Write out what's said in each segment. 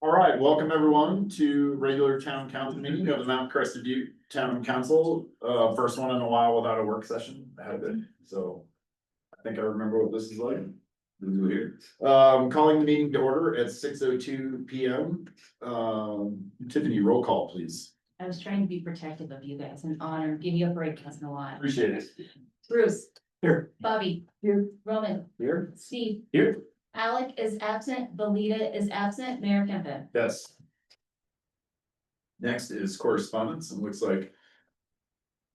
All right, welcome everyone to regular town council meeting of the Mount Crested Butte Town Council. First one in a while without a work session. I had it, so I think I remember what this is like. Calling the meeting to order at 6:02 p.m. Tiffany, roll call, please. I was trying to be protective of you guys and honor, give you a break once in a while. Appreciate it. Bruce. Here. Bobby. Here. Roman. Here. Steve. Here. Alec is absent. Belita is absent. Mayor Kempen. Yes. Next is correspondence, and looks like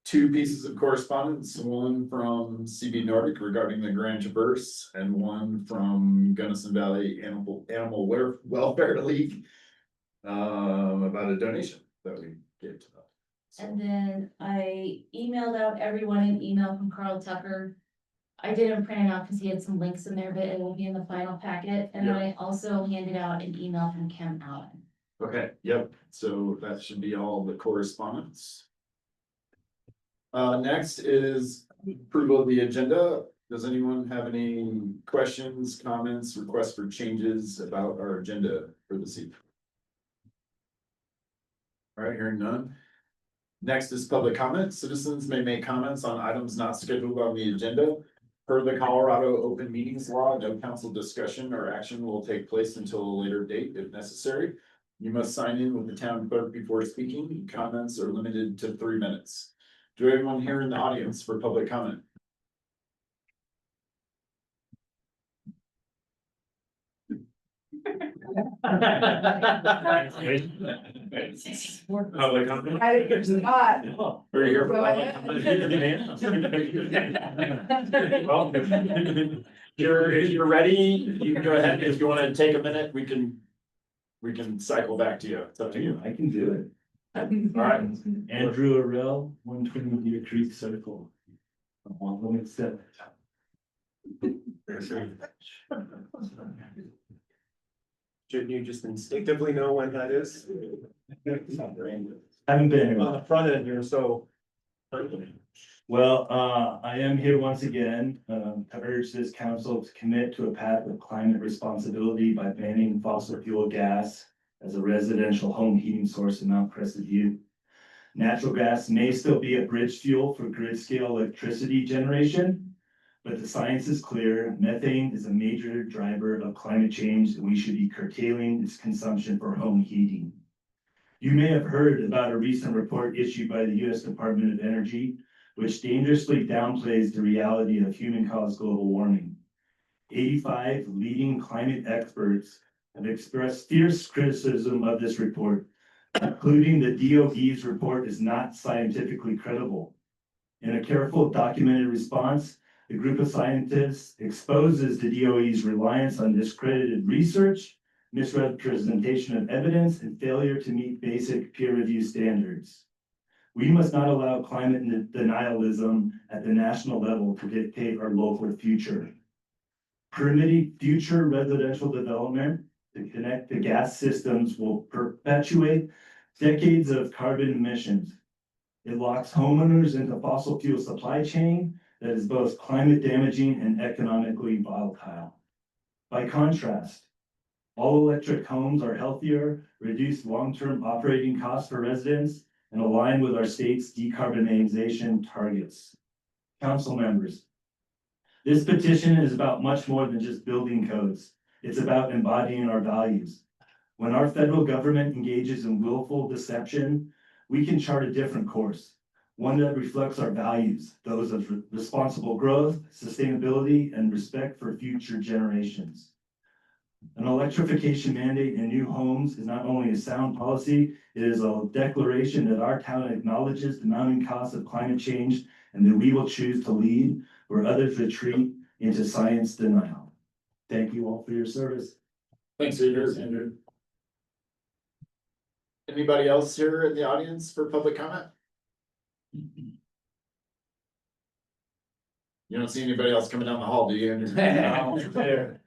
two pieces of correspondence, one from CB Nordic regarding the Grand Traverse and one from Gunnison Valley Animal Welfare League about a donation that we gave to them. So, And then I emailed out everyone an email from Carl Tucker. I didn't print it out because he had some links in there, but it will be in the final packet. And then I also handed out an email from Kim Allen. okay, yep, so that should be all the correspondence. Next is approval of the agenda. Does anyone have any questions, comments, requests for changes about our agenda for this evening? All right, hearing none. Next is public comment. Citizens may make comments on items not scheduled on the agenda. Per the Colorado Open Meetings Law, no council discussion or action will take place until a later date if necessary. You must sign in with the town clerk before speaking. Comments are limited to 3 minutes. Do everyone here in the audience for public comment? Public comment. I think there's a lot. Are you here for Go public Well, if you're ready, you can go ahead. If you want to take a minute, we can cycle back to you. It's up to you. I can do it. All right. Andrew Arell, 120 Deer Creek Circle. Let me step. Shouldn't you just instinctively know when that is? Haven't been here. On the front end, you're so. Well, I am here once again, to urge this council to commit to a path of climate responsibility by banning fossil fuel gas as a residential home heating source in Mount Crested Butte. Natural gas may still be a bridge fuel for grid scale electricity generation, but the science is clear. Methane is a major driver of climate change, and we should be curtailing its consumption for home heating. You may have heard about a recent report issued by the U.S. Department of Energy, which dangerously downplays the reality of human-caused global warming. 85 leading climate experts have expressed fierce criticism of this report, including the DOE's report is not scientifically credible. In a careful documented response, the group of scientists exposes the DOE's reliance on discredited research, misrepresentation of evidence, and failure to meet basic peer review standards. We must not allow climate denialism at the national level to dictate our local future. Permitting future residential development to connect the gas systems will perpetuate decades of carbon emissions. It locks homeowners into fossil fuel supply chain that is both climate damaging and economically volatile. By contrast, all electric homes are healthier, reduce long-term operating costs for residents, and align with our state's decarbonization targets. Council members, this petition is about much more than just building codes. It's about embodying our values. When our federal government engages in willful deception, we can chart a different course, one that reflects our values, those of responsible growth, sustainability, and respect for future generations. An electrification mandate in new homes is not only a sound policy, it is a declaration that our town acknowledges the mounting costs of climate change and that we will choose to lead where others retreat into science denial. Thank you all for your service. Thanks, Andrew. Anybody else here in the audience for public comment? You don't see anybody else coming down the hall, do you, Andrew? There.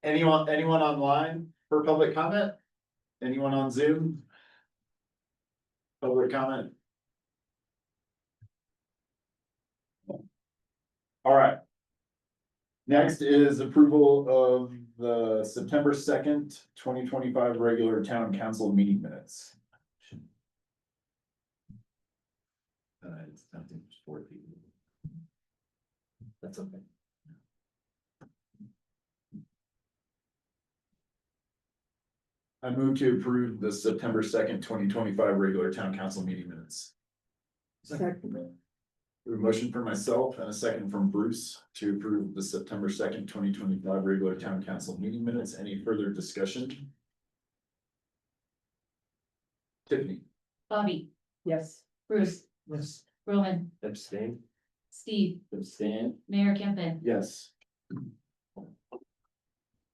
Anyone online for public comment? Anyone on Zoom? Public comment? All right. Next is approval of the September 2nd, 2025 regular town council meeting minutes. It's something for people. That's okay. I move to approve the September 2nd, 2025 regular town council meeting minutes. Second. A motion for myself and a second from Bruce to approve the September 2nd, 2025 regular town council meeting minutes. Any further discussion? Tiffany? Bobby, Yes. Bruce, Yes. Roman, Abstain. Steve, Abstain. Mayor Kempin. Yes. All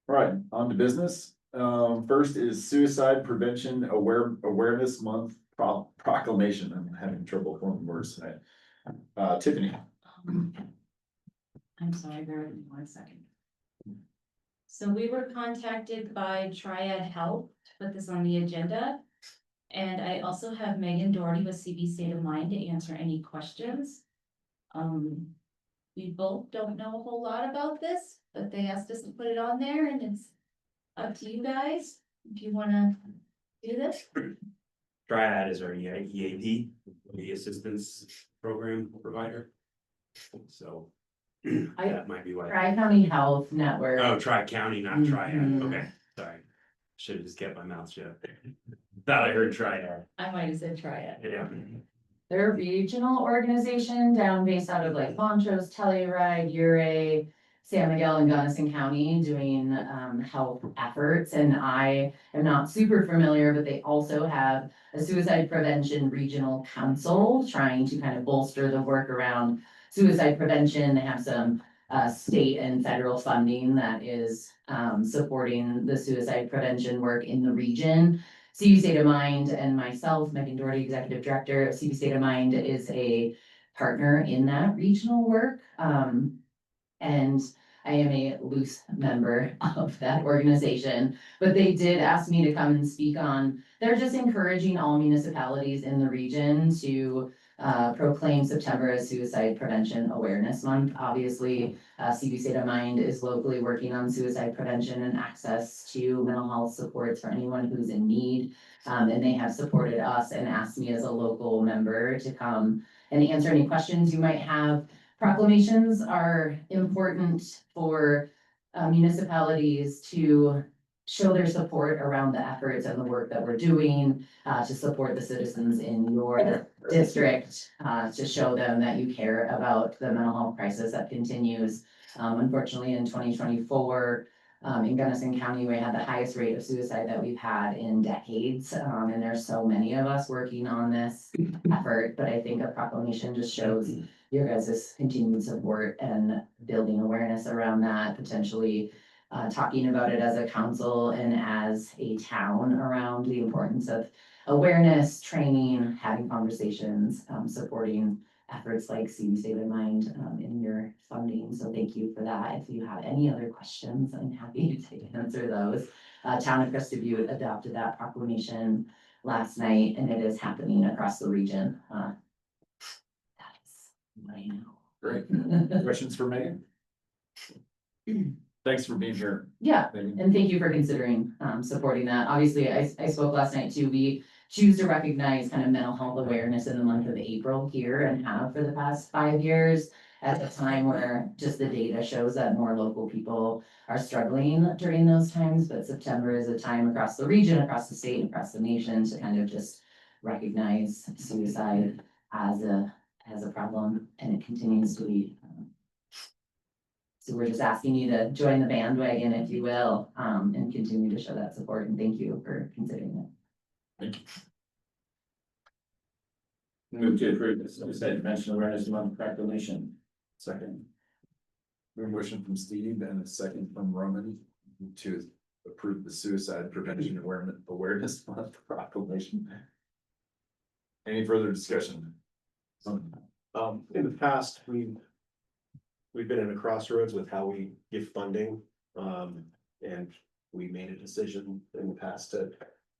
right, on to business. First is Suicide Prevention Awareness Month proclamation. I'm having trouble forming words tonight. Tiffany. I'm sorry, bear with me 1 second. So we were contacted by Triad Health to put this on the agenda. And I also have Megan Doherty with CB State of Mind to answer any questions. We both don't know a whole lot about this, but they asked us to put it on there and it's up to you guys if you wanna do this. Triad is our EAP, the assistance program provider. So that might be why. Tri-County Health Network. Oh, Tri-County, not Triad. Mhm. Okay, sorry. Should have just kept my mouth shut. Thought I heard Triad. I might have said Triad. Yeah. They're a regional organization down based out of like Montrose, Telluride, Ouray, San Miguel and Gunnison County doing health efforts. And I am not super familiar, but they also have a suicide prevention regional council trying to kind of bolster the work around suicide prevention. They have some state and federal funding that is supporting the suicide prevention work in the region. CB State of Mind and myself, Megan Doherty, Executive Director of CB State of Mind, is a partner in that regional work. And I am a loose member of that organization, but they did ask me to come and speak on, they're just encouraging all municipalities in the region to proclaim September as Suicide Prevention Awareness Month. Obviously, CB State of Mind is locally working on suicide prevention and access to mental health supports for anyone who's in need. And they have supported us and asked me as a local member to come and answer any questions you might have. Proclamations are important for municipalities to show their support around the efforts and the work that we're doing to support the citizens in your district, to show them that you care about the mental health crisis that continues. Unfortunately, in 2024, in Gunnison County, we had the highest rate of suicide that we've had in decades. And there's so many of us working on this effort, but I think a proclamation just shows your guys' continued support and building awareness around that, potentially talking about it as a council and as a town around the importance of awareness, training, having conversations, supporting efforts like CB State of Mind in your funding. So thank you for that. If you have any other questions, I'm happy to answer those. Town of Crested Butte adopted that proclamation last night, and it is happening across the region. That's what I know. Great. Questions for Megan? Thanks for being here. Yeah, Megan. and thank you for considering supporting that. Obviously, I spoke last night too. We choose to recognize kind of mental health awareness in the month of April here and have for the past 5 years at a time where just the data shows that more local people are struggling during those times. But September is a time across the region, across the state, across the nation to kind of just recognize suicide as a problem, and it continues to be. So we're just asking you to join the bandwagon, if you will, and continue to show that support, and thank you for considering it. Thank you. Move to approve the Suicide Prevention Awareness Month proclamation. Second. We have a motion from Steve and a second from Roman to approve the Suicide Prevention Awareness Month proclamation. Any further discussion? In the past, we've been at a crossroads with how we give funding. And we made a decision in the past to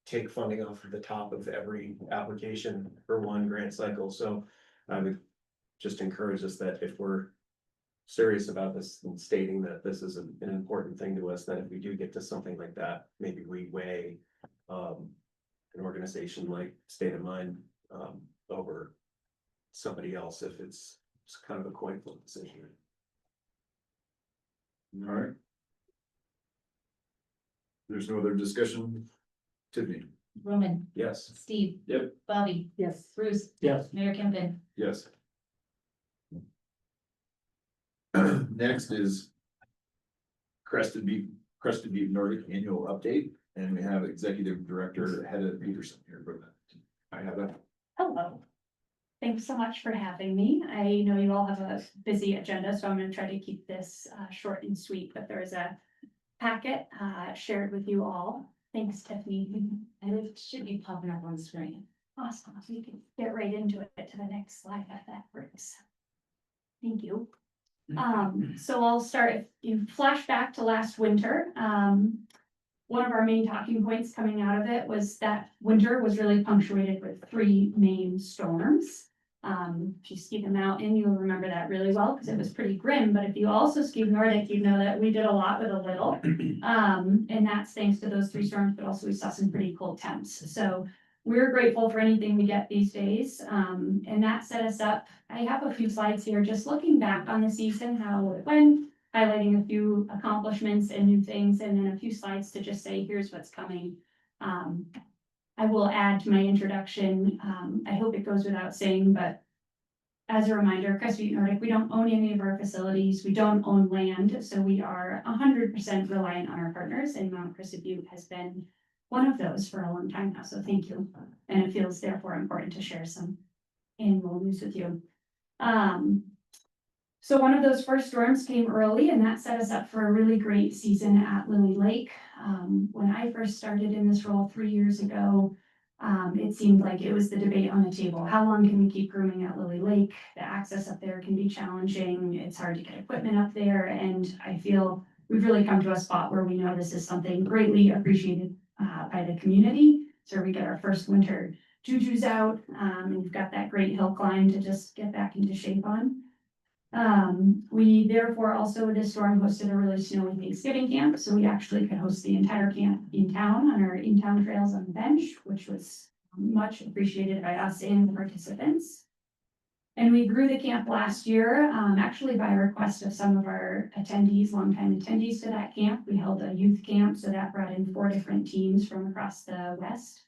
take funding off of the top of every application for one grant cycle. So I would just encourage us that if we're serious about this and stating that this is an important thing to us, that if we do get to something like that, maybe we weigh an organization like State of Mind over somebody else if it's kind of a coin flip decision. All right. There's no other discussion. Tiffany? Roman, Yes. Steve. Yep. Bobby, Yes. Bruce, Yes. Mayor Kempin. Yes. Next is Crested Butte Nordic Annual Update, and we have Executive Director Hedda Peterson here for that. I have that. Hello. Thanks so much for having me. I know you all have a busy agenda, so I'm going to try to keep this short and sweet, but there is a packet shared with you all. Thanks, Tiffany. And it should be popping up on the screen. Awesome. So you can get right into it to the next slide if that works. Thank you. So I'll start, if you flash back to last winter, one of our main talking points coming out of it was that winter was really punctuated with 3 main storms. If you ski the mountain, you'll remember that really well because it was pretty grim, but if you also skied Nordic, you know that we did a lot with a little. And that's thanks to those 3 storms, but also we saw some pretty cold temps. So we're grateful for anything we get these days. And that set us up. I have a few slides here just looking back on the season, how it went, highlighting a few accomplishments and new things, and then a few slides to just say, here's what's coming. I will add to my introduction, I hope it goes without saying, but as a reminder, Crested Butte Nordic, we don't own any of our facilities, we don't own land, so we are 100% reliant on our partners, and Mount Crested Butte has been one of those for a long time now, so thank you. And it feels therefore important to share some annual news with you. So one of those first storms came early, and that set us up for a really great season at Lily Lake. When I first started in this role 3 years ago, it seemed like it was the debate on the table. How long can we keep grooming at Lily Lake? The access up there can be challenging. It's hard to get equipment up there. And I feel we've really come to a spot where we know this is something greatly appreciated by the community. So we get our first winter juju's out, and we've got that great hill climb to just get back into shape on. We therefore also this storm hosted a really snowy Thanksgiving camp, so we actually could host the entire camp in town on our in-town trails on the bench, which was much appreciated by us and the participants. And we grew the camp last year, actually by request of some of our attendees, longtime attendees to that camp. We held a youth camp, so that brought in 4 different teams from across the West,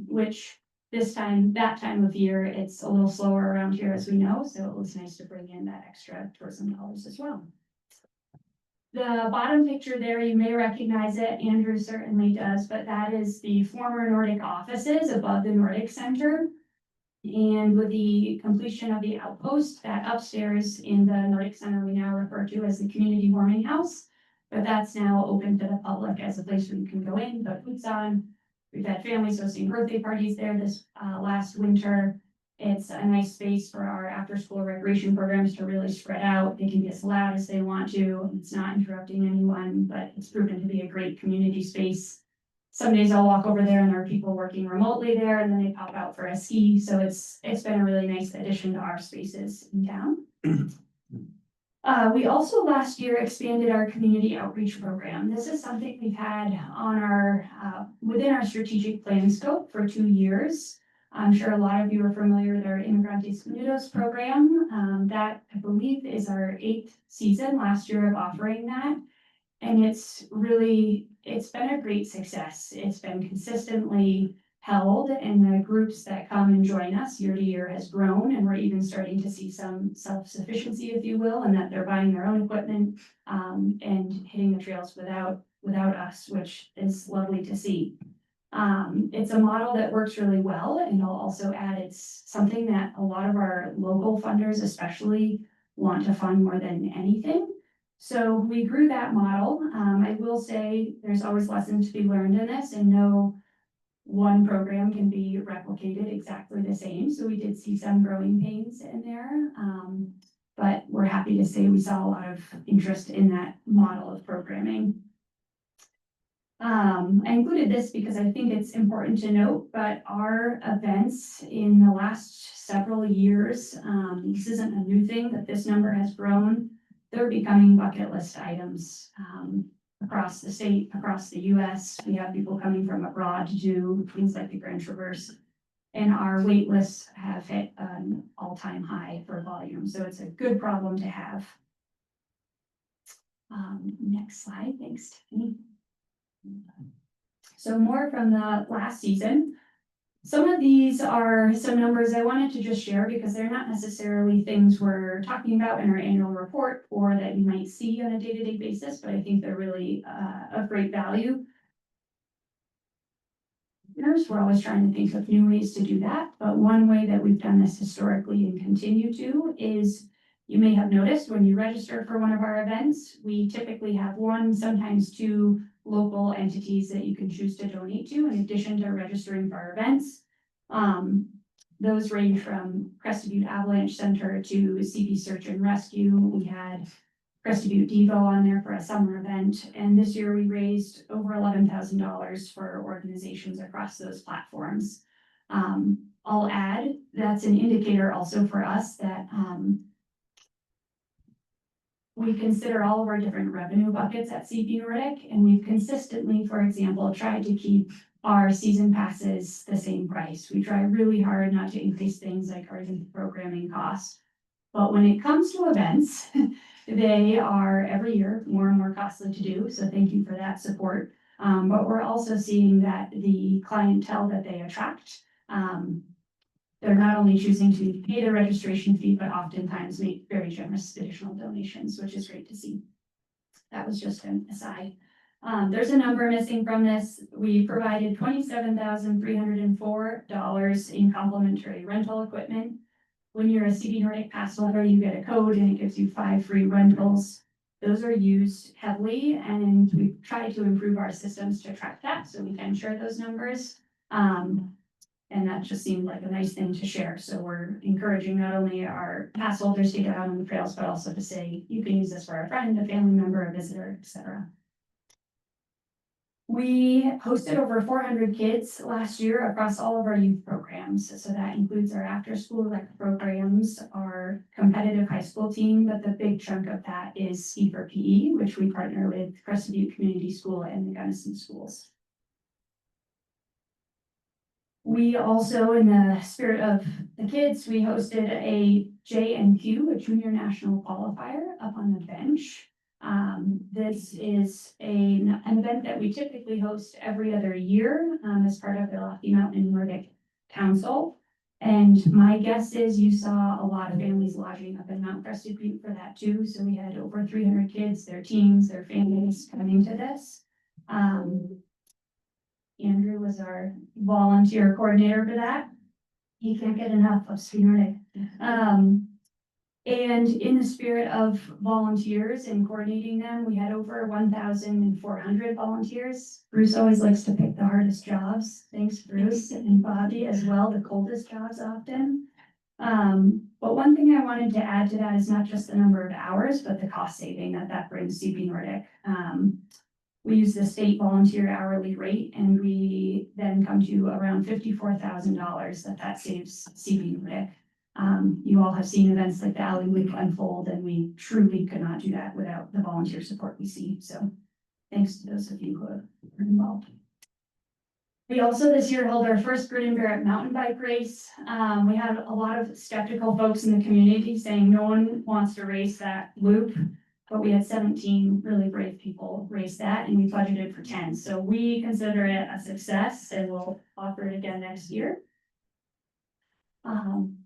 which that time of year, it's a little slower around here, as we know, so it was nice to bring in that extra tourism dollars as well. The bottom picture there, you may recognize it, Andrew certainly does, but that is the former Nordic offices above the Nordic Center. And with the completion of the outpost, that upstairs in the Nordic Center we now refer to as the Community Warming House, but that's now open to the public as a place where you can go in, put boots on. We've had families hosting birthday parties there this last winter. It's a nice space for our after-school recreation programs to really spread out. They can be as loud as they want to. It's not interrupting anyone, but it's proven to be a great community space. Some days I'll walk over there and there are people working remotely there, and then they pop out for a ski. So it's been a really nice addition to our spaces in town. We also last year expanded our community outreach program. This is something we've had on our within our strategic plan scope for 2 years. I'm sure a lot of you are familiar with our Immigrantes Unidos program. That I believe is our 8th season last year of offering that. And it's been a great success. It's been consistently held, and the groups that come and join us year to year has grown, and we're even starting to see some self-sufficiency, if you will, and that they're buying their own equipment and hitting the trails without us, which is lovely to see. It's a model that works really well, and I'll also add it's something that a lot of our local funders especially want to fund more than anything. So we grew that model. I will say there's always lessons to be learned in this, and no one program can be replicated exactly the same. So we did see some growing pains in there, but we're happy to say we saw a lot of interest in that model of programming. I included this because I think it's important to note, but our events in the last several years, this isn't a new thing, that this number has grown. they're becoming bucket list items, across the state, across the US. We have people coming from abroad to do things like the Grand Traverse. And our wait lists have hit an all-time high for volume, so it's a good problem to have. Next slide, thanks, Tiffany. So more from the last season. Some of these are some numbers I wanted to just share because they're not necessarily things we're talking about in our annual report or that you might see on a day-to-day basis, but I think they're really of great value. We're always trying to think of new ways to do that, but one way that we've done this historically and continue to is, you may have noticed when you register for one of our events, we typically have one, sometimes two local entities that you can choose to donate to in addition to registering for our events. Those range from Crested Butte Avalanche Center to CB Search and Rescue. We had Crested Butte Devo on there for a summer event, and this year we raised over $11,000 for organizations across those platforms. I'll add, that's an indicator also for us that we consider all of our different revenue buckets at CB Nordic, and we've consistently, for example, tried to keep our season passes the same price. We try really hard not to increase things like our programming costs. But when it comes to events, they are every year more and more costly to do. So thank you for that support. But we're also seeing that the clientele that they attract, they're not only choosing to pay the registration fee, but oftentimes make very generous additional donations, which is great to see. That was just an aside. There's a number missing from this. We provided $27,304 in complimentary rental equipment. When you're a CB Nordic pass holder, you get a code and it gives you 5 free rentals. Those are used heavily, and we've tried to improve our systems to track that so we can share those numbers. And that just seemed like a nice thing to share. So we're encouraging not only our pass holders to get out on the trails, but also to say, you can use this for a friend, a family member, a visitor, etc. We hosted over 400 kids last year across all of our youth programs. So that includes our after-school rec programs, our competitive high school team, but the big chunk of that is Ski for PE, which we partner with Crested Butte Community School and the Gunnison schools. We also, in the spirit of the kids, we hosted a J&Q, a junior national qualifier, up on the bench. This is an event that we typically host every other year as part of the Rocky Mountain Nordic Council. And my guess is you saw a lot of families lodging up in Mount Crested Butte for that too. So we had over 300 kids, their teams, their families coming to this. Andrew was our volunteer coordinator for that. He can't get enough of CB Nordic. And in the spirit of volunteers and coordinating them, we had over 1,400 volunteers. Bruce always likes to pick the hardest jobs. Thanks, Bruce, and Bobby as well, the coldest jobs often. But one thing I wanted to add to that is not just the number of hours, but the cost saving that brings CB Nordic. We use the state volunteer hourly rate, and we then come to around $54,000 that saves CB Nordic. You all have seen events like the Alley Week unfold, and we truly could not do that without the volunteer support we see. So thanks to those of you who are involved. We also this year held our first Grid and Barrett mountain bike race. We had a lot of skeptical folks in the community saying no one wants to race that loop, but we had 17 really brave people race that, and we budgeted for 10. So we consider it a success, and we'll offer it again next year.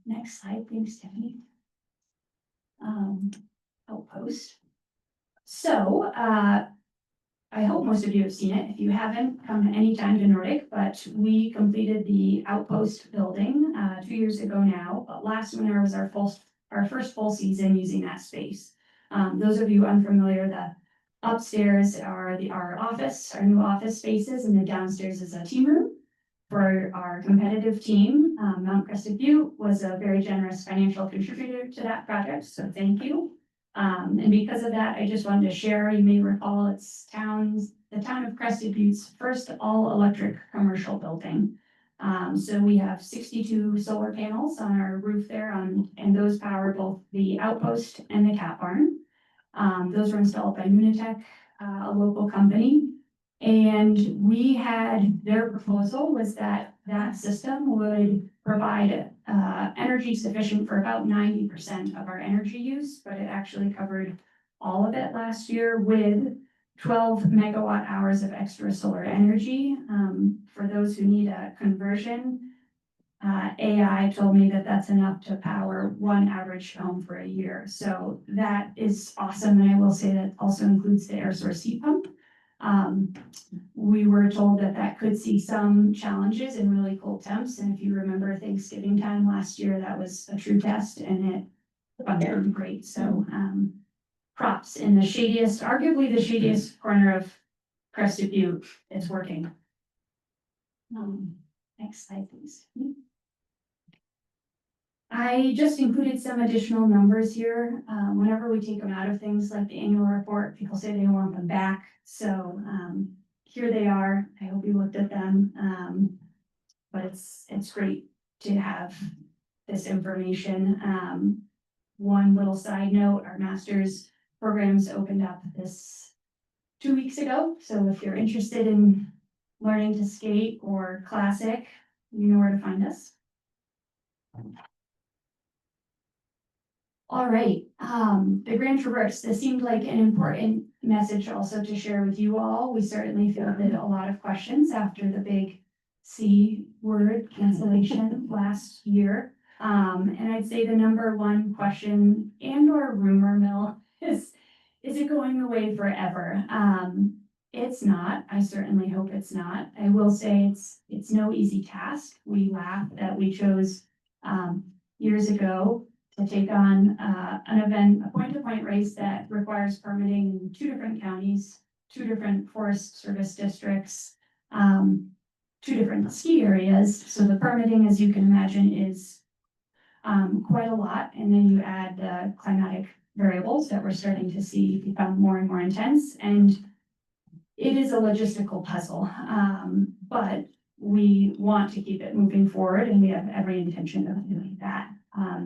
Next slide, thanks, Tiffany. Outpost. So, I hope most of you have seen it. If you haven't, come anytime to Nordic, but we completed the Outpost building 2 years ago now. But last winter was our first full season using that space. Those of you unfamiliar, the upstairs are our office, our new office spaces, and the downstairs is a team room. For our competitive team, Mount Crested Butte was a very generous financial contributor to that project, so thank you. And because of that, I just wanted to share, you may recall it's the town of Crested Butte's first all-electric commercial building. So we have 62 solar panels on our roof there, and those power both the outpost and the cat barn. Those were installed by Munitech, a local company. And we had, their proposal was that that system would provide energy sufficient for about 90% of our energy use, but it actually covered all of it last year with 12 megawatt hours of extra solar energy. For those who need a conversion, AI told me that that's enough to power one average home for a year. So that is awesome. And I will say that also includes the air source heat pump. We were told that that could see some challenges in really cold temps. And if you remember Thanksgiving time last year, that was a true test and it functioned great. So props in the shadiest, arguably the shadiest corner of Crested Butte, it's working. Next slide, please. I just included some additional numbers here. Whenever we take them out of things like the annual report, people say they want them back. So here they are. I hope you looked at them. But it's great to have this information. One little side note, our master's programs opened up this 2 weeks ago. So if you're interested in learning to skate or classic, you know where to find us. All right, the Grand Traverse, this seemed like an important message also to share with you all. We certainly fielded a lot of questions after the big C word cancellation last year. And I'd say the number one question and or rumor mill is it going away forever? It's not. I certainly hope it's not. I will say it's no easy task. We laugh that we chose years ago to take on an event, a point-to-point race that requires permitting in 2 different counties, 2 different Forest Service districts, 2 different ski areas. So the permitting, as you can imagine, is quite a lot. And then you add the climatic variables that we're starting to see become more and more intense. And it is a logistical puzzle, but we want to keep it moving forward and we have every intention of doing that.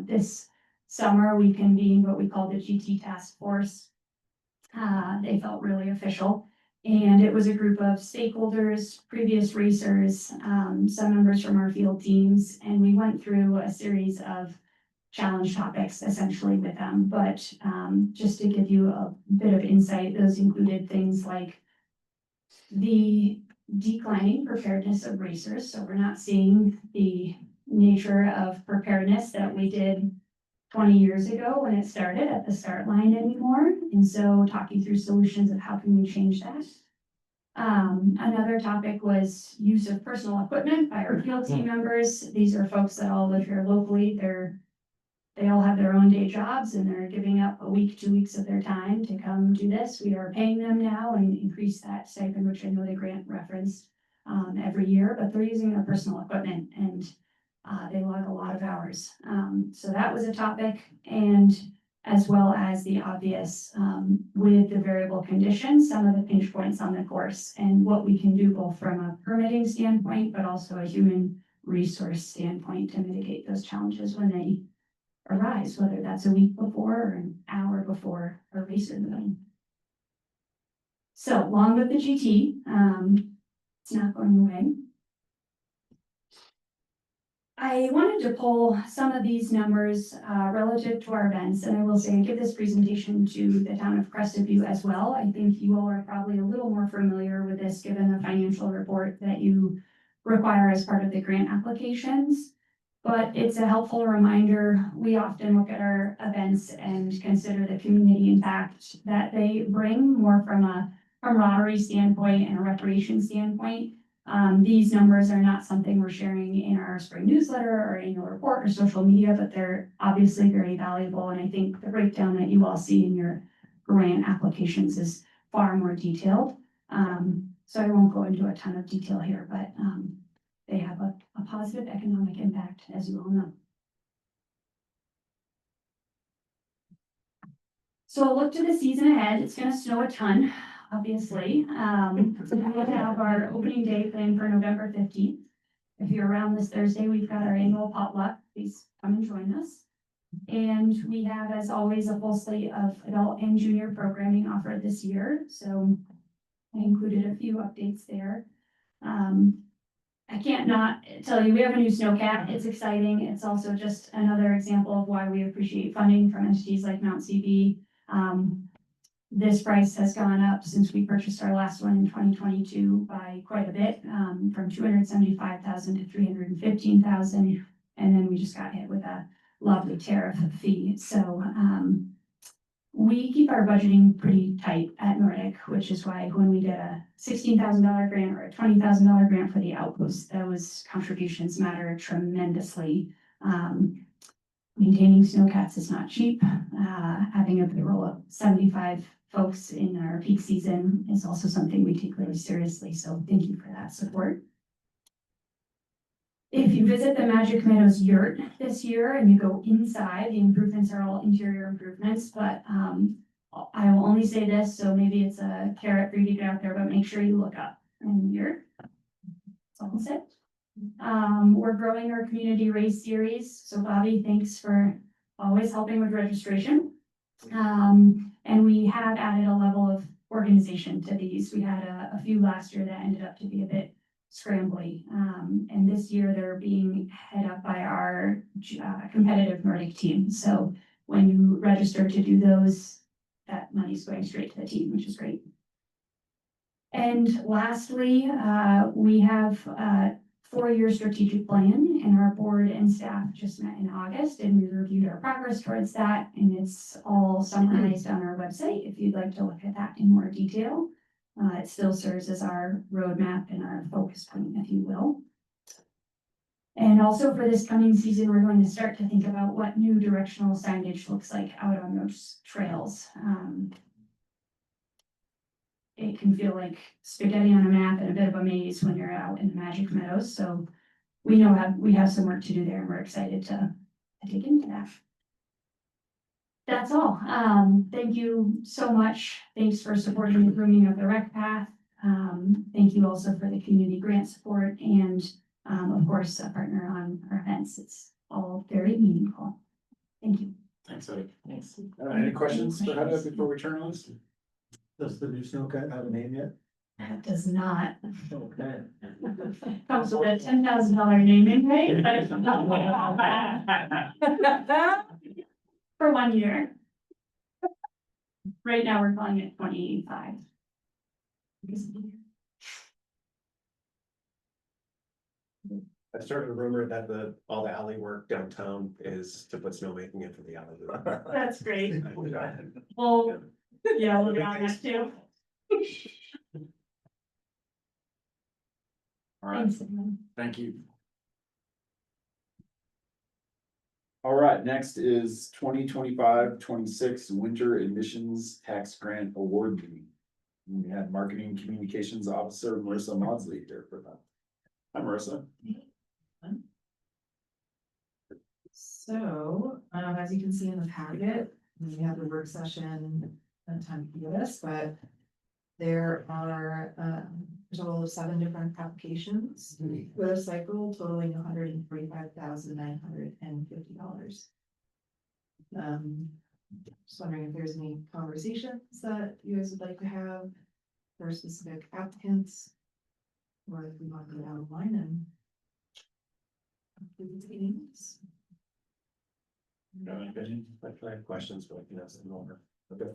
This summer, we convened what we call the GT Task Force. They felt really official. And it was a group of stakeholders, previous racers, some members from our field teams, and we went through a series of challenge topics essentially with them. But just to give you a bit of insight, those included things like the declining preparedness of racers. So we're not seeing the nature of preparedness that we did 20 years ago when it started at the start line anymore. And so talking through solutions of how can we change that. Another topic was use of personal equipment by our field team members. These are folks that all live here locally. They all have their own day jobs and they're giving up a week, 2 weeks of their time to come do this. We are paying them now and increase that stipend, which I know the grant referenced every year, but they're using their personal equipment and they log a lot of hours. So that was a topic, and as well as the obvious with the variable conditions, some of the pinch points on the course and what we can do both from a permitting standpoint, but also a human resource standpoint to mitigate those challenges when they arise, whether that's a week before or an hour before a race or event. So along with the GT, it's not going away. I wanted to pull some of these numbers relative to our events, and I will say I give this presentation to the town of Crested Butte as well. I think you all are probably a little more familiar with this given the financial report that you require as part of the grant applications. But it's a helpful reminder. We often look at our events and consider the community impact that they bring more from a camaraderie standpoint and a recreation standpoint. These numbers are not something we're sharing in our spring newsletter or annual report or social media, but they're obviously very valuable. And I think the breakdown that you all see in your grant applications is far more detailed. So I won't go into a ton of detail here, but they have a positive economic impact, as you all know. So a look to the season ahead. It's going to snow a ton, obviously. So we'll have our opening day planned for November 15th. If you're around this Thursday, we've got our annual potluck. Please come and join us. And we have, as always, a full slate of adult and junior programming offered this year, so I included a few updates there. I can't not tell you, we have a new snowcat. It's exciting. It's also just another example of why we appreciate funding from entities like MTCB. This price has gone up since we purchased our last one in 2022 by quite a bit, from 275,000 to 315,000. And then we just got hit with a lovely tariff fee. So we keep our budgeting pretty tight at Nordic, which is why when we did a $16,000 grant or a $20,000 grant for the outpost, those contributions matter tremendously. Maintaining snowcats is not cheap. Having a payroll of 75 folks in our peak season is also something we take really seriously. So thank you for that support. If you visit the Magic Meadows yurt this year and you go inside, the improvements are all interior improvements, but I will only say this, so maybe it's a carrot for you to get out there, but make sure you look up in the yurt. That's all I'll say. We're growing our community race series. So Bobby, thanks for always helping with registration. And we have added a level of organization to these. We had a few last year that ended up to be a bit scrambly. And this year they're being head up by our competitive Nordic team. So when you register to do those, that money's going straight to the team, which is great. And lastly, we have a 4-year strategic plan, and our board and staff just met in August, and we reviewed our progress towards that, and it's all summarized on our website if you'd like to look at that in more detail. It still serves as our roadmap and our focus point, if you will. And also for this coming season, we're going to start to think about what new directional signage looks like out on those trails. It can feel like spaghetti on a map and a bit of a maze when you're out in the Magic Meadows. So we know we have some work to do there, and we're excited to dig into that. That's all. Thank you so much. Thanks for supporting the grooming of the rec path. Thank you also for the community grant support and, of course, a partner on our events. It's all very meaningful. Thank you. Thanks, Eddie. Thanks. Any questions for Hedda before we turn on this? Does the new snowcat have a name yet? That does not. Okay. Comes with a $10,000 naming rate, but it's not. For 1 year. Right now, we're calling it 25. I started a rumor that all the alley work downtown is to put snowmaking in for the alley. That's great. Well, yeah, we'll be on that too. All right, Thanks, everyone. thank you. All right, next is 2025-26 Winter Admissions Tax Grant Award Meeting. We have Marketing Communications Officer Marissa Maudsley here for that. Hi, Marissa. So, as you can see in the packet, we have the work session time to do this, but there are, there's a total of 7 different applications with a cycle totaling $145,950. Just wondering if there's any conversations that you guys would like to have for specific applicants, or if we want to go down the line and complete the meetings. I have questions, but I can ask them over. Okay.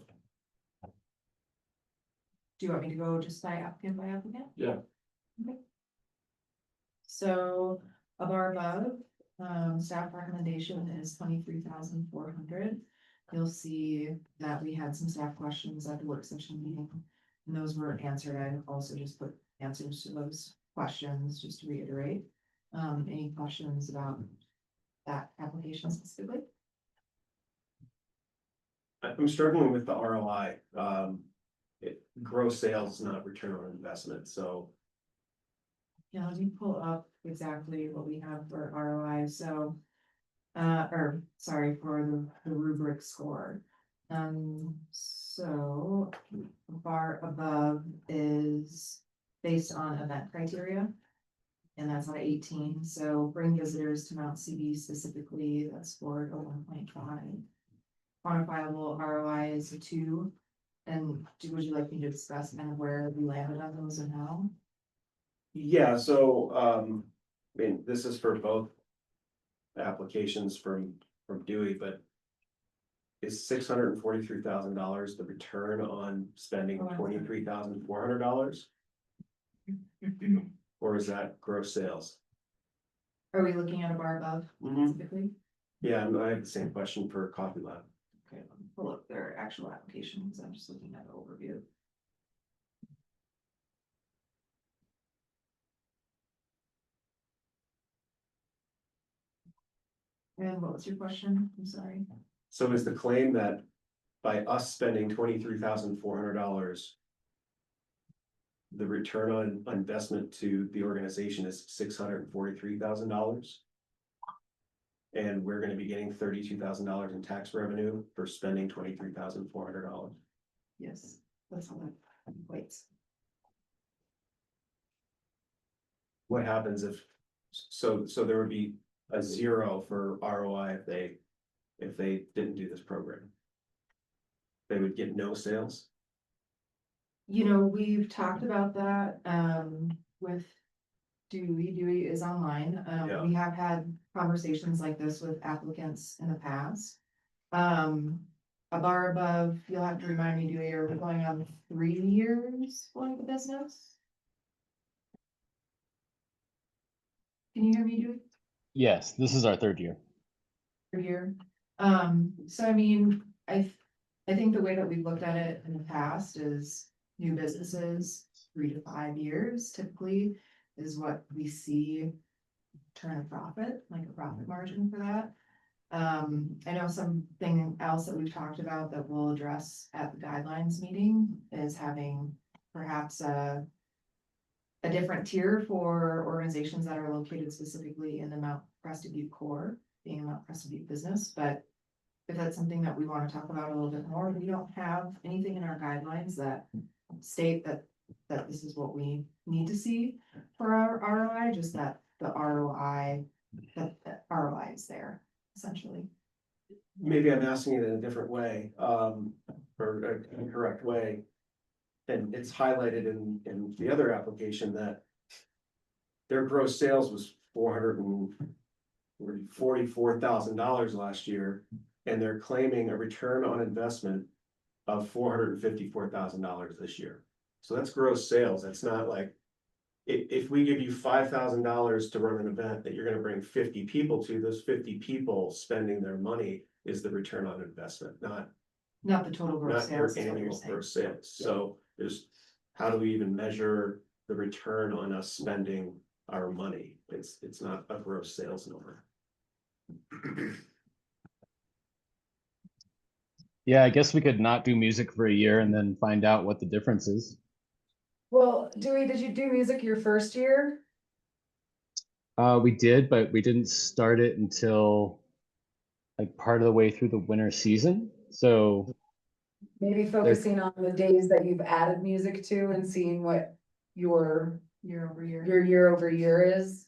Do you want me to go just by applicant? Yeah. Okay. So of our above, staff recommendation is 23,400. You'll see that we had some staff questions at the work session meeting, and those were answered. I also just put answers to those questions just to reiterate. Any questions about that application specifically? I'm struggling with the ROI. Gross sales, not return on investment, so. Yeah, let me pull up exactly what we have for ROI, so, or sorry, for the rubric score. So bar above is based on event criteria. And that's on 18, so bring visitors to Mount CB specifically, that's scored a 1.5. Quantifiable ROI is a 2. And would you like me to discuss kind of where we landed on those and how? Yeah, so, I mean, this is for both applications from Dewey, but is $643,000 the return on spending $23,400? Or is that gross sales? Are we looking at a bar above specifically? Yeah, and I have the same question for Coffee Lab. Okay, let me pull up their actual applications, I'm just looking at the overview. And what was your question? I'm sorry. So is the claim that by us spending $23,400, the return on investment to the organization is $643,000? And we're gonna be getting $32,000 in tax revenue for spending $23,400. Yes, that's how that equates. What happens if, so there would be a 0 for ROI if they didn't do this program? They would get no sales? You know, we've talked about that, with Dewey is online. Yeah. We have had conversations like this with applicants in the past. A bar above, you'll have to remind me, Dewey, are we going on 3 years for the business? Can you hear me, Dewey? Yes, this is our third year. Per year. So I mean, I think the way that we've looked at it in the past is new businesses, 3 to 5 years typically is what we see turn a profit, like a profit margin for that. I know something else that we've talked about that we'll address at the guidelines meeting is having perhaps a different tier for organizations that are located specifically in the Mount Crested Butte core, being a Mount Crested Butte business, but if that's something that we want to talk about a little bit more, we don't have anything in our guidelines that state that this is what we need to see for our ROI, just that the ROI, that ROI is there, essentially. Maybe I'm asking it in a different way, or an incorrect way. And it's highlighted in the other application that their gross sales was $444,000 last year, and they're claiming a return on investment of $454,000 this year. So that's gross sales. It's not like if we give you $5,000 to run an event that you're gonna bring 50 people to, those 50 people spending their money is the return on investment, not Not the total gross not your sales. is what you're annual saying. gross sales. So there's, how do we even measure the return on us spending our money? It's not a gross sales number. Yeah, I guess we could not do music for a year and then find out what the difference is. Well, Dewey, did you do music your first year? We did, but we didn't start it until like part of the way through the winter season. So Maybe focusing on the days that you've added music to and seeing what your Year over year. year over year is,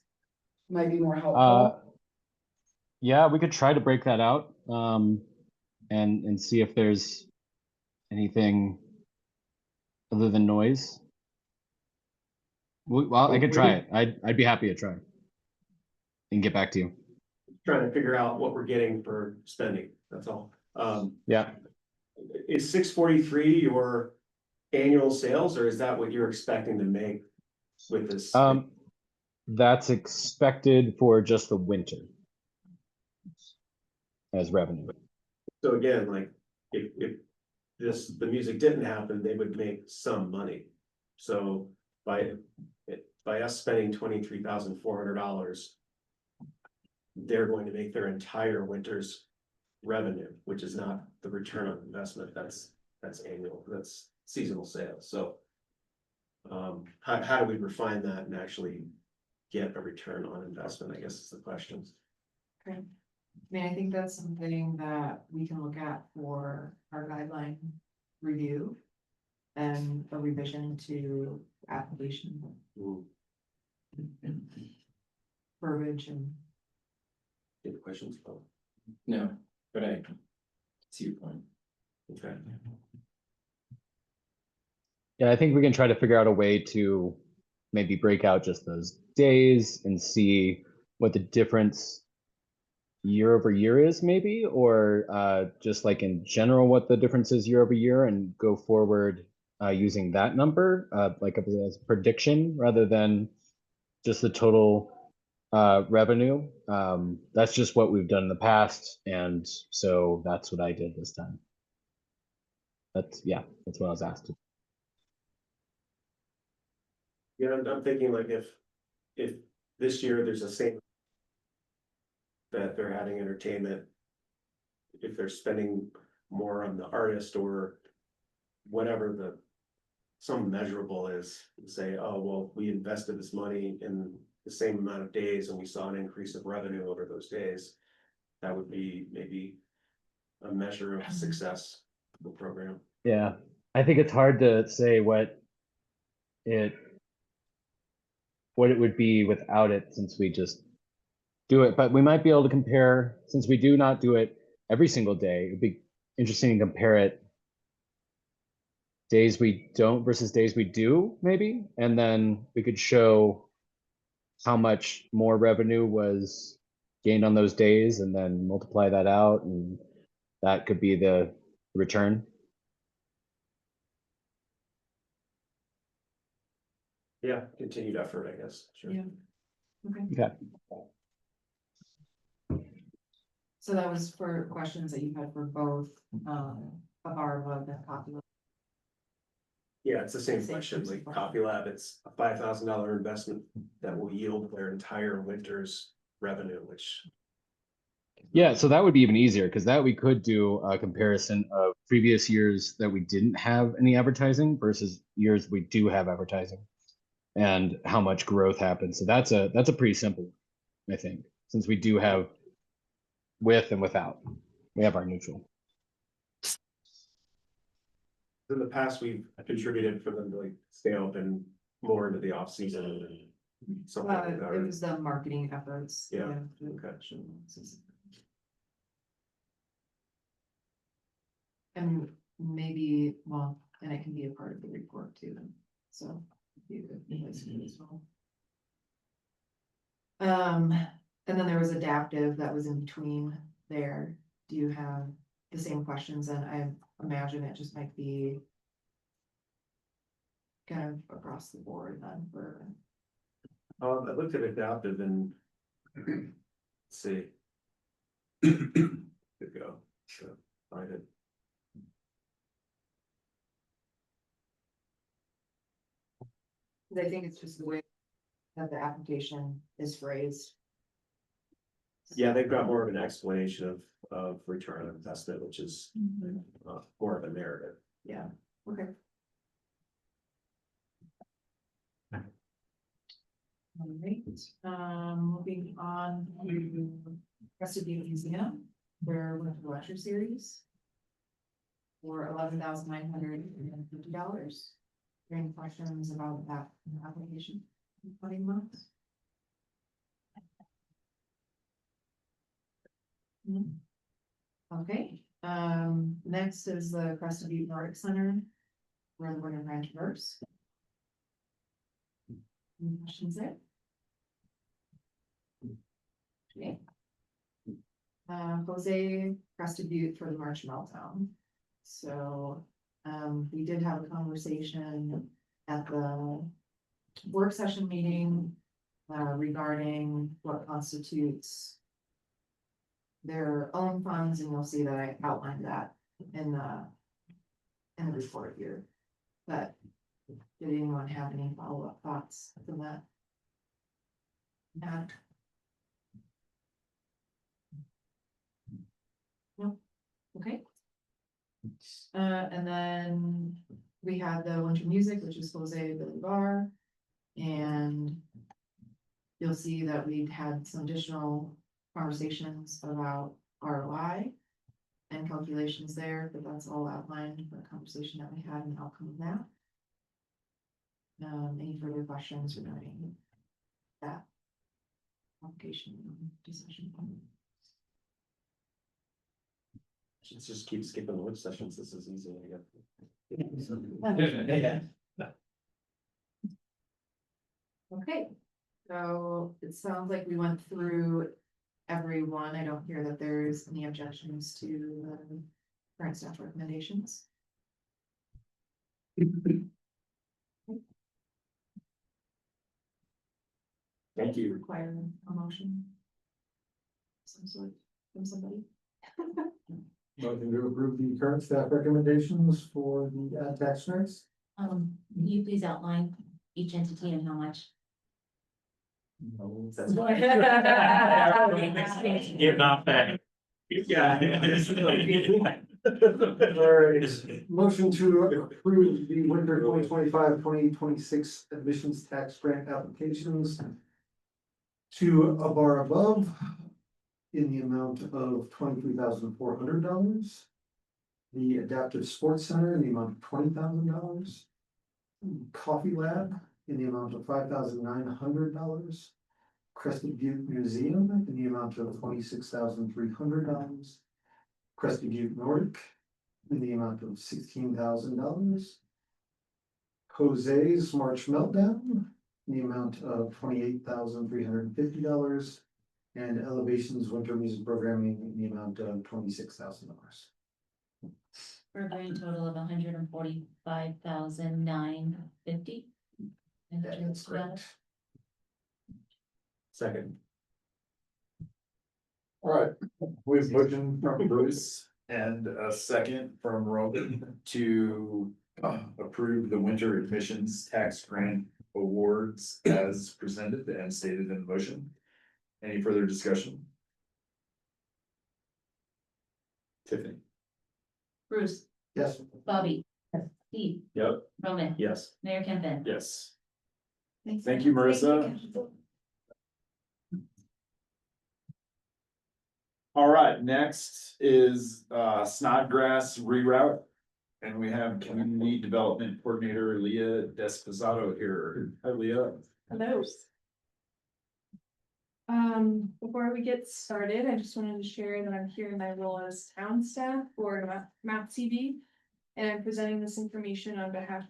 might be more helpful. yeah, we could try to break that out and see if there's anything other than noise. Well, I could try it. I'd be happy to try and get back to you. Trying to figure out what we're getting for spending, that's all. Yeah. Is 643 your annual sales, or is that what you're expecting to make with this? That's expected for just the winter as revenue. So again, like, if the music didn't happen, they would make some money. So by us spending $23,400, they're going to make their entire winter's revenue, which is not the return on investment. That's annual, that's seasonal sales. So how do we refine that and actually get a return on investment, I guess is the question. Okay. I mean, I think that's something that we can look at for our guideline review and a revision to application. verbiage and. Any questions? Paul? No, but I see your point. Okay. Yeah, I think we can try to figure out a way to maybe break out just those days and see what the difference year over year is maybe, or just like in general, what the difference is year over year and go forward using that number, like as a prediction rather than just the total revenue. That's just what we've done in the past. And so that's what I did this time. That's what I was asked to. Yeah, I'm thinking like if this year there's a same. That they're adding entertainment. If they're spending more on the artist or whatever some measurable is, say, oh, well, we invested this money in the same amount of days and we saw an increase of revenue over those days. That would be maybe a measure of success of the program. Yeah, I think it's hard to say what it would be without it, since we just do it, but we might be able to compare, since we do not do it every single day. It'd be interesting to compare it days we don't versus days we do, maybe, and then we could show how much more revenue was gained on those days and then multiply that out, and that could be the return. Yeah, continued effort, I guess. Sure. Yeah. Okay. Okay. So that was for questions that you had for both, Abarva and Copy. Yeah, it's the same Same question, question. like Copy Lab, it's a $5,000 investment that will yield their entire winter's revenue, which. Yeah, so that would be even easier, because that we could do a comparison of previous years that we didn't have any advertising versus years we do have advertising, and how much growth happened. So that's a pretty simple one, I think, since we do have with and without. We have our neutral. In the past, we've contributed for them to like stay open more into the off season and something like that. It was the marketing efforts. Yeah, the okay. production. And maybe, well, and it can be a part of the report too, so. You could be listening as well. And then there was adaptive that was in between there. Do you have the same questions? And I imagine it just might be kind of across the board then for. I looked at adaptive and let's see. Good go. So find it. I think it's just the way that the application is phrased. Yeah, they've got more of an explanation of return on investment, which is more of a narrative. Yeah, okay. All right, moving on to Crested Butte Museum, their winter lecture series. For $11,950. Any questions about that application? 20 months? Okay, next is the Crested Butte Nordic Center, where the Winter Ranch Verse. Any questions there? Okay. Jose Crested Butte for the March Meltdown. So, we did have a conversation at the work session meeting regarding what constitutes their own funds, and you'll see that I outlined that in the report here. But did anyone have any follow-up thoughts from that? No? Okay. And then we had the winter music, which is Jose Billy Bar, and you'll see that we've had some additional conversations about ROI and calculations there, but that's all outlined in the conversation that we had and outcome of that. Any further questions regarding that? application decision. Let's just keep skipping the work sessions. This is easy. Okay, so it sounds like we went through everyone. I don't hear that there's any objections to the current staff recommendations. Thank you. Require a motion. Some sort from somebody. Motion to approve the current staff recommendations for the ad tax rates. Can you please outline each entity and how much? That's Give not back. Yeah. Alright, motion to approve the winter 2025-2026 admissions tax grant applications to a bar above in the amount of $23,400. The Adaptive Sports Center in the amount of $20,000. Coffee Lab in the amount of $5,900. Crested Butte Museum in the amount of $26,300. Crested Butte Nordic in the amount of $16,000. Jose's March Meltdown in the amount of $28,350. And Elevations Winter Music Programming in the amount of $26,000. For a grand total of $145,950. That's correct. Second. All right, we have motion from Bruce and a second from Roman to approve the winter admissions tax grant awards as presented and stated in the motion. Any further discussion? Tiffany? Bruce, Yes. Bobby, Steve, Yep. Roman, Yes. Mayor Kempin. Yes. Thanks. Thank you, Marissa. All right, next is Snodgrass reroute. And we have Community Development Coordinator Leah Desposato here. Hi, Leah. Hello. Before we get started, I just wanted to share that I'm here in my role as town staff for MTCB. And I'm presenting this information on behalf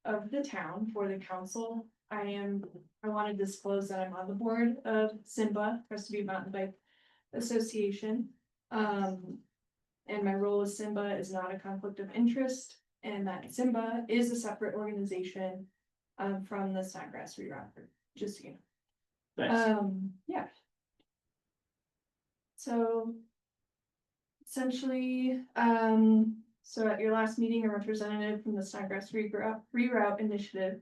of the town for the council. I want to disclose that I'm on the board of SIMBA, Crested Butte Mountain Bike Association. And my role as SIMBA is not a conflict of interest, and that SIMBA is a separate organization from the Snodgrass Reroute, just so you know. Thanks. Yeah. So essentially, so at your last meeting, a representative from the Snodgrass Reroute Initiative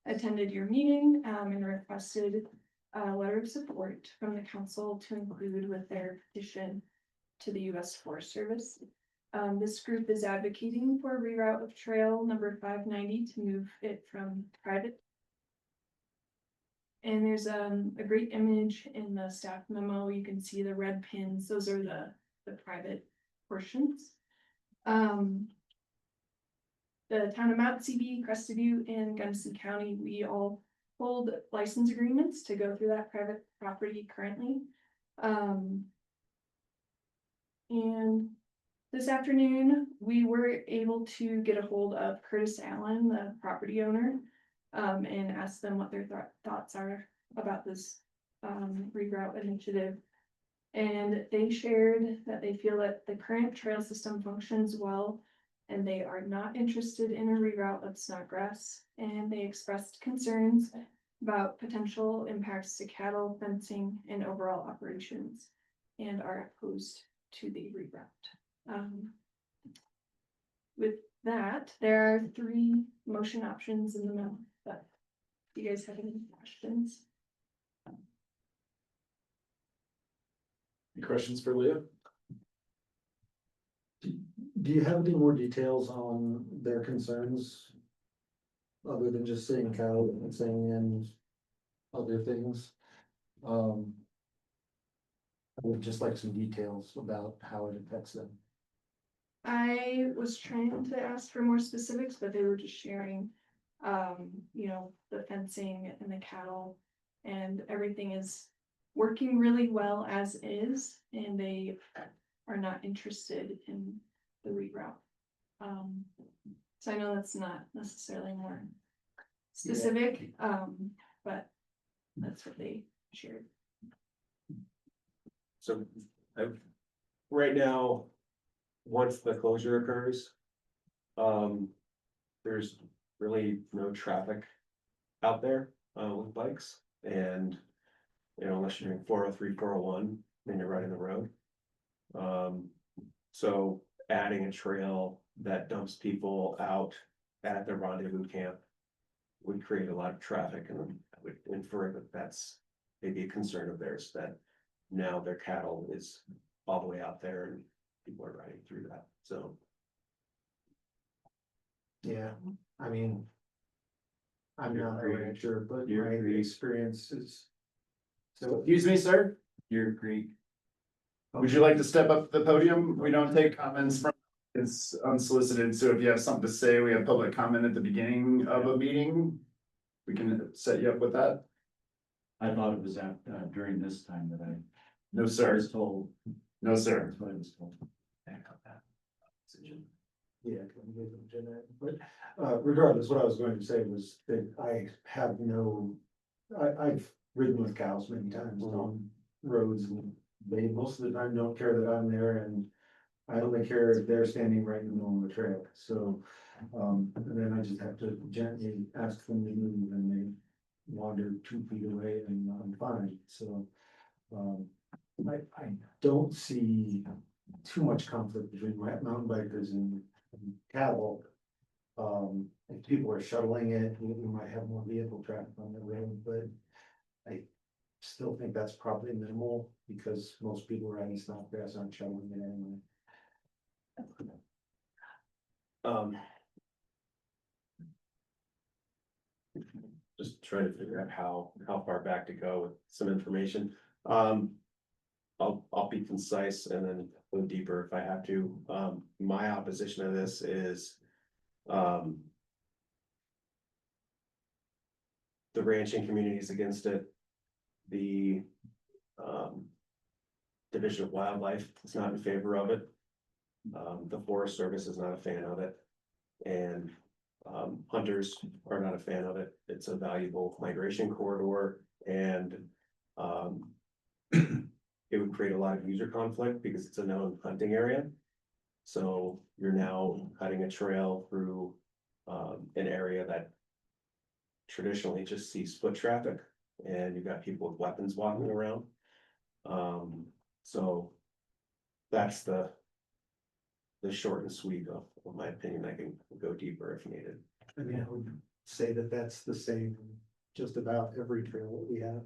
attended your meeting and requested a letter of support from the council to include with their petition to the U.S. Forest Service. This group is advocating for a reroute of trail number 590 to move it from private. And there's a great image in the staff memo. You can see the red pins. Those are the private portions. The town of MTCB, Crested Butte, and Gunnison County, we all hold license agreements to go through that private property currently. And this afternoon, we were able to get a hold of Curtis Allen, the property owner, and ask them what their thoughts are about this reroute initiative. And they shared that they feel that the current trail system functions well, and they are not interested in a reroute of Snodgrass. And they expressed concerns about potential impacts to cattle, fencing, and overall operations, and are opposed to the reroute. With that, there are 3 motion options in the memo, but do you guys have any questions? Any questions for Leah? Do you have any more details on their concerns? Other than just saying cattle and saying and other things? I would just like some details about how it affects them. I was trying to ask for more specifics, but they were just sharing, you know, the fencing and the cattle, and everything is working really well as is, and they are not interested in the reroute. So I know that's not necessarily more specific, but that's what they shared. So, right now, once the closure occurs, there's really no traffic out there, with bikes, and, you know, unless you're doing 403, 401, then you're riding the road. So adding a trail that dumps people out at the rendezvous camp would create a lot of traffic, and I would infer that that's maybe a concern of theirs, that now their cattle is all the way out there and people are riding through that, so. Yeah, I mean. I'm You're not a agreeing. rancher, but You're my agreeing. experience is. So, Excuse me, sir, Deer Creek. would you like to step up to the podium? We don't take comments from, it's unsolicited, so if you have something to say, we have public comment at the beginning of a meeting. We can set you up with that. I thought it was during this time that No, I sir. was told. No, sir. That's what I was told. Back up that. yeah, can we give them Jeanette? But regardless, what I was going to say was that I have no, I've ridden with cows many times on roads, and they most of the time don't care that I'm there, and I only care if they're standing right in the middle of the trail, so. And then I just have to gently ask them to move, and they wander 2 feet away, and I'm fine, so. I don't see too much conflict between mountain bikers and cattle. If people are shuttling it, we might have more vehicle traffic on the road, but I still think that's probably minimal, because most people riding snodgrass aren't shuttling it anyway. Just trying to figure out how far back to go with some information. I'll be concise and then go deeper if I have to. My opposition to this is, the ranching community is against it. The, Division of Wildlife is not in favor of it. The Forest Service is not a fan of it. And, hunters are not a fan of it. It's a valuable migration corridor, and, it would create a lot of user conflict because it's a known hunting area. So you're now cutting a trail through, an area that traditionally just sees foot traffic, and you've got people with weapons walking around. So that's the short and sweet of my opinion. I can go deeper if needed. I mean, I would say that that's the same, just about every trail that we have.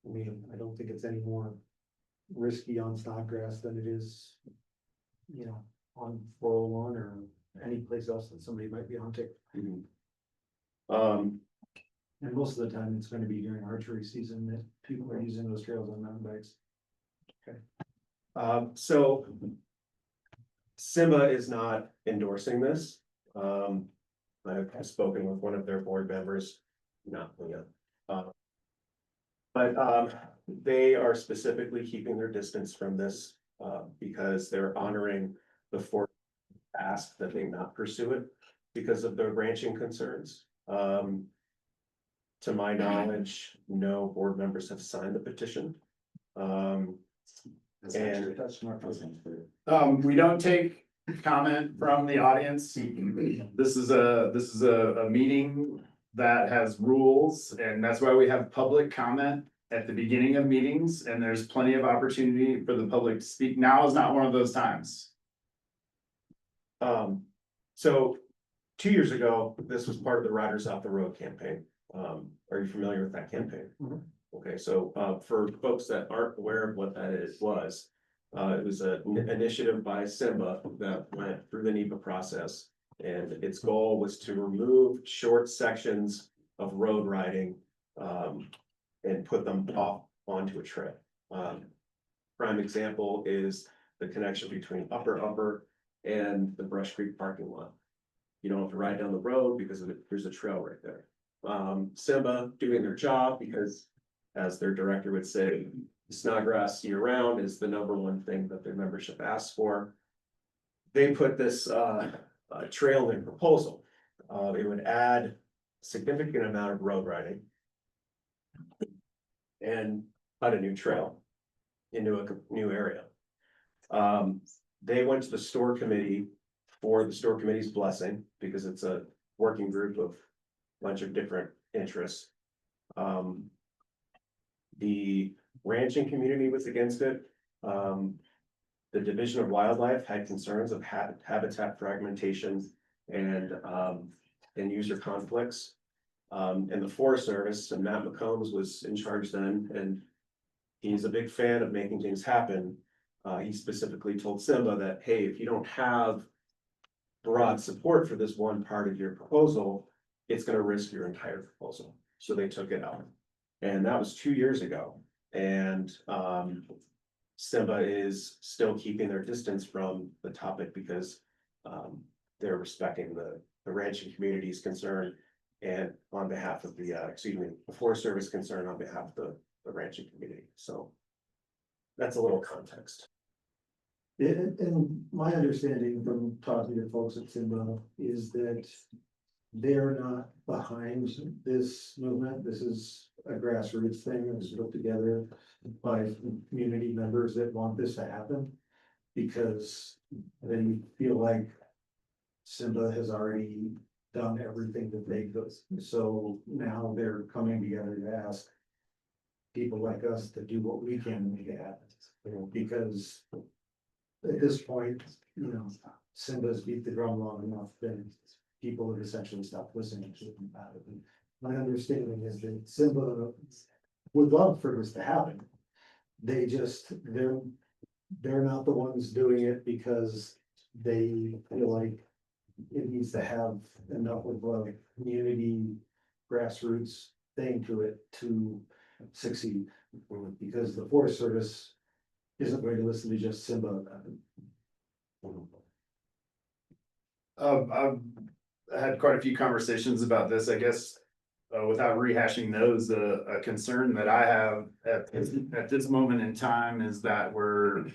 I mean, I don't think it's any more risky on Snodgrass than it is, you know, on 401 or any place else that somebody might be hunting. And most of the time, it's gonna be during archery season that people are using those trails on mountain bikes. So SIMA is not endorsing this. I've spoken with one of their board members, not Leah. But they are specifically keeping their distance from this, because they're honoring the Fort ask that they not pursue it because of the ranching concerns. To my knowledge, no board members have signed the petition. And We don't take comment from the audience. This is a meeting that has rules, and that's why we have public comment at the beginning of meetings, and there's plenty of opportunity for the public to speak. Now is not one of those times. So 2 years ago, this was part of the Riders Off the Road campaign. Are you familiar with that campaign? Okay, so for folks that aren't aware of what that was an initiative by Simba that went through the NEPA process. And its goal was to remove short sections of road riding and put them off onto a trail. Prime example is the connection between Upper and the Brush Creek parking lot. You don't have to ride down the road because there's a trail right there. Simba doing their job because as their director would say, Snodgrass year round is the number one thing that their membership asks for. They put this trail in proposal. It would add significant amount of road riding and cut a new trail into a new area. They went to the store committee for the store committee's blessing, because it's a working group of a bunch of different interests. The ranching community was against it. The Division of Wildlife had concerns of habitat fragmentation and user conflicts. And the Forest Service, and Matt McCombs was in charge then, and he's a big fan of making things happen. He specifically told Simba that, hey, if you don't have broad support for this one part of your proposal, it's gonna risk your entire proposal. So they took it out. And that was 2 years ago. And Simba is still keeping their distance from the topic because they're respecting the ranching community's concern, and on behalf of the Forest Service concern on behalf of the ranching community. So that's a little context. And my understanding from talking to folks at Simba is that they're not behind this movement. This is a grassroots thing that was put together by community members that want this to happen. Because they feel like Simba has already done everything that they could. So now they're coming together to ask people like us to do what we can to make it happen. Because at this point, you know, Simba's beat the drum long enough, then people have essentially stopped listening to them about it. And my understanding is that Simba would love for this to happen. They're not the ones doing it because they feel like it needs to have enough of a community grassroots thing to it to succeed. Because the Forest Service isn't going to listen to just Simba about it. I've had quite a few conversations about this, I guess, without rehashing those, a concern that I have at this moment in time is that we're,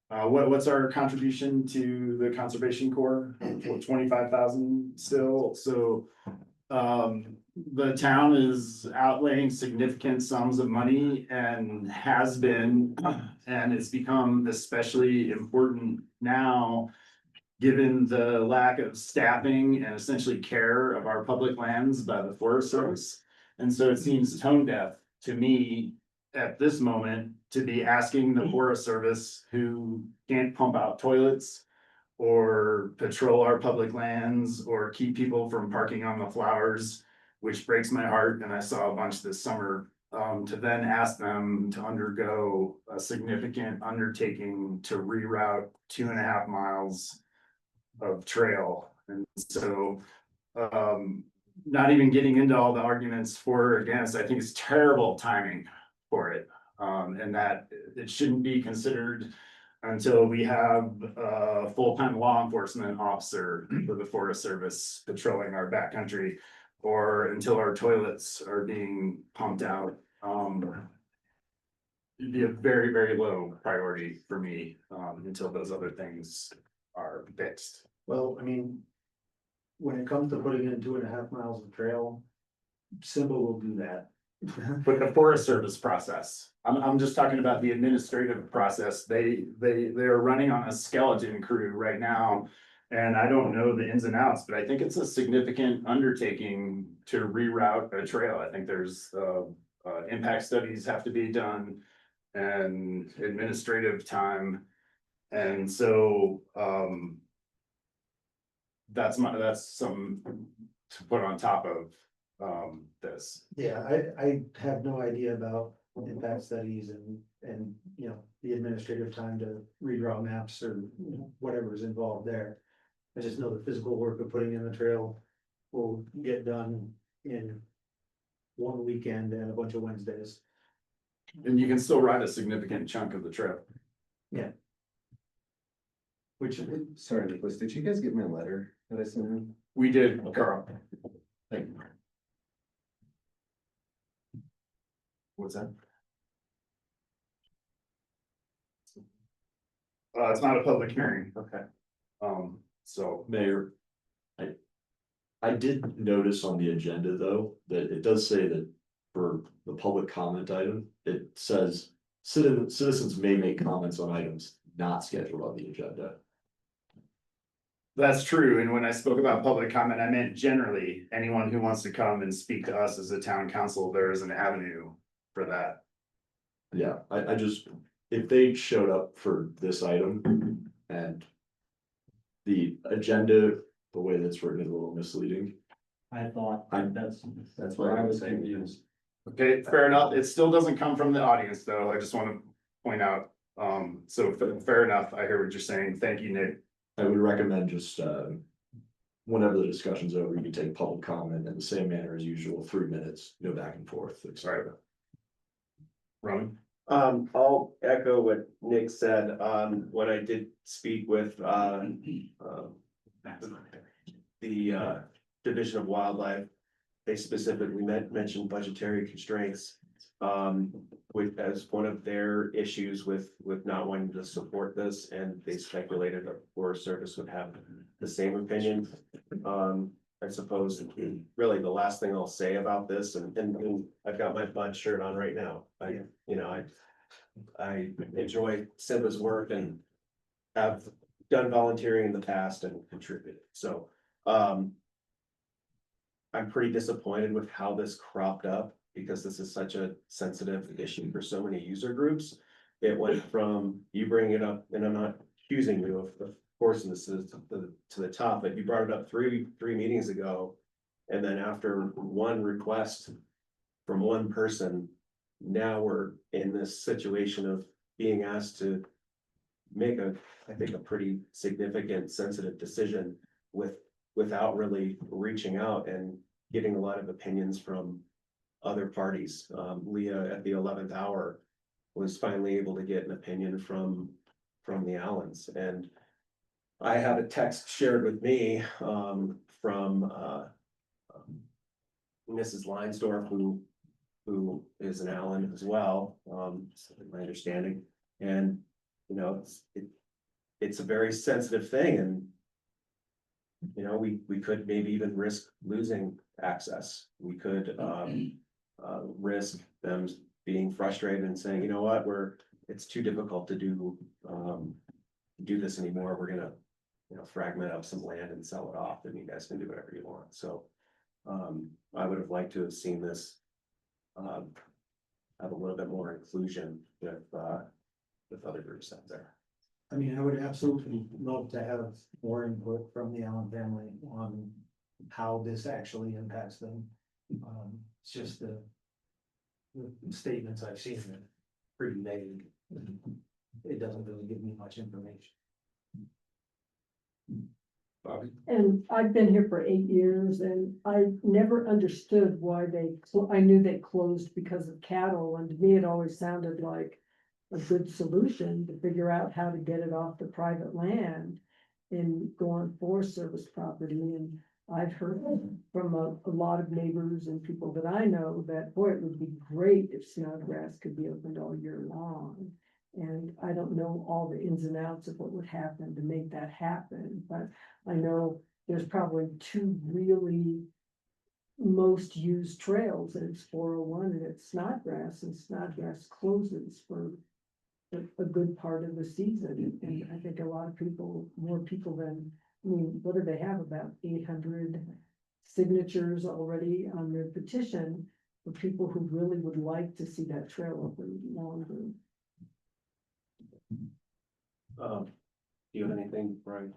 what's our contribution to the Conservation Corps? 25,000 still, so, the town is outlaying significant sums of money and has been, and it's become especially important now, given the lack of staffing and essentially care of our public lands by the Forest Service. And so it seems tone deaf to me at this moment to be asking the Forest Service, who can't pump out toilets or patrol our public lands or keep people from parking on the flowers, which breaks my heart, and I saw a bunch this summer, to then ask them to undergo a significant undertaking to reroute 2.5 miles of trail. And so, not even getting into all the arguments for or against, I think it's terrible timing for it. And that it shouldn't be considered until we have a full-time law enforcement officer for the Forest Service patrolling our backcountry, or until our toilets are being pumped out. It'd be a very, very low priority for me, until those other things are fixed. Well, I mean, when it comes to putting in 2.5 miles of trail, Simba will do that. But the Forest Service process, I'm just talking about the administrative process. They're running on a skeleton crew right now. And I don't know the ins and outs, but I think it's a significant undertaking to reroute a trail. I think there's, impact studies have to be done and administrative time. And so, that's some to put on top of, this. Yeah, I have no idea about impact studies and, you know, the administrative time to redraw maps or whatever's involved there. I just know the physical work of putting in the trail will get done in one weekend and a bunch of Wednesdays. And you can still ride a significant chunk of the trail. Which, Sorry, Nicholas, did you guys get my letter that I sent in? We did, Carl. Thank you. What's that? It's not a public hearing, Okay. so. Mayor, I did notice on the agenda though, that it does say that for the public comment item, it says citizens may make comments on items not scheduled on the agenda. That's true, and when I spoke about public comment, I meant generally, anyone who wants to come and speak to us as a town council, there is an avenue for that. Yeah, I just, if they showed up for this item and the agenda, the way that's written is a little misleading. I thought That's why I was confused. Okay, fair enough, it still doesn't come from the audience, though, I just wanna point out, so fair enough, I hear what you're saying, thank you, Nick. I would recommend just, whenever the discussion's over, you can take public comment in the same manner as usual, 3 minutes, go back and forth. Sorry. Roman? I'll echo what Nick said, when I did speak with, the Division of Wildlife. They specifically mentioned budgetary constraints, with, as one of their issues with not wanting to support this, and they speculated that Forest Service would have the same opinion. I suppose really the last thing I'll say about this, and I've got my Bud shirt on right now. I enjoy Simba's work and have done volunteering in the past and contributed, so, I'm pretty disappointed with how this cropped up, because this is such a sensitive issue for so many user groups. It went from you bringing it up, and I'm not accusing you of forcing this to the top, but you brought it up three meetings ago. And then after one request from one person, now we're in this situation of being asked to make I think a pretty significant sensitive decision without really reaching out and getting a lot of opinions from other parties. Leah at the 11th hour was finally able to get an opinion from the Allens, and I have a text shared with me from Mrs. Leinsdorf, who is an Allen as well, my understanding, and it's a very sensitive thing, and we could maybe even risk losing access. We could risk them being frustrated and saying, you know what, it's too difficult to do this anymore. We're gonna, fragment up some land and sell it off, and you guys can do whatever you want. So I would have liked to have seen this have a little bit more inclusion with other groups out there. I mean, I would absolutely love to have more input from the Allen family on how this actually impacts them. It's just the statements I've seen are pretty vague. It doesn't really give me much information. Bobby? And I've been here for 8 years, and I never understood why I knew they closed because of cattle, and to me, it always sounded like a good solution to figure out how to get it off the private land and go on Forest Service property. And I've heard from a lot of neighbors and people that I know that, boy, it would be great if Snodgrass could be opened all year long. And I don't know all the ins and outs of what would happen to make that happen, but I know there's probably 2 really most used trails, and it's 401 and it's Snodgrass, and Snodgrass closes for a good part of the season. And I think a lot of people, more people than, what do they have, about 800 signatures already on their petition for people who really would like to see that trail open longer. Do you have anything, Brian?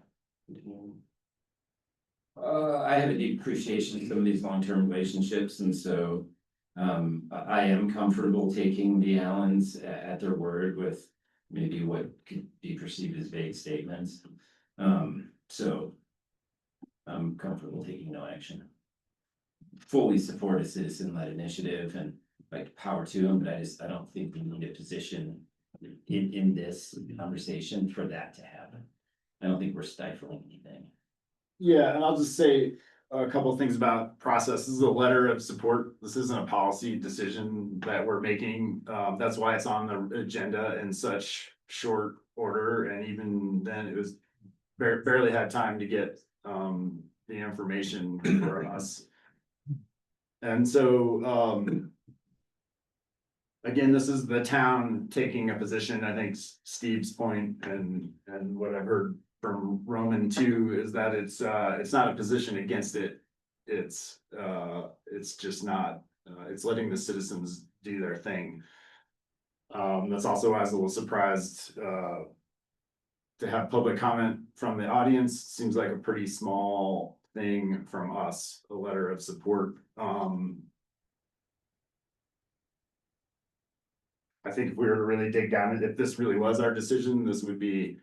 I have a deep appreciation of some of these long-term relationships, and so I am comfortable taking the Allens at their word with maybe what could be perceived as vague statements. So I'm comfortable taking no action. Fully support a citizen-led initiative and like power to them, but I don't think we need a position in this conversation for that to happen. I don't think we're stifling anything. Yeah, and I'll just say, a couple of things about process. This is a letter of support. This isn't a policy decision that we're making. That's why it's on the agenda in such short order. And even then it was barely had time to get, the information for us. And so, again, this is the town taking a position. I think Steve's point and what I've heard from Roman too is that it's not a position against it. It's just not, it's letting the citizens do their thing. That's also why I was a little surprised, to have public comment from the audience. Seems like a pretty small thing from us, a letter of support. I think if we were to really dig down, if this really was our decision, this would be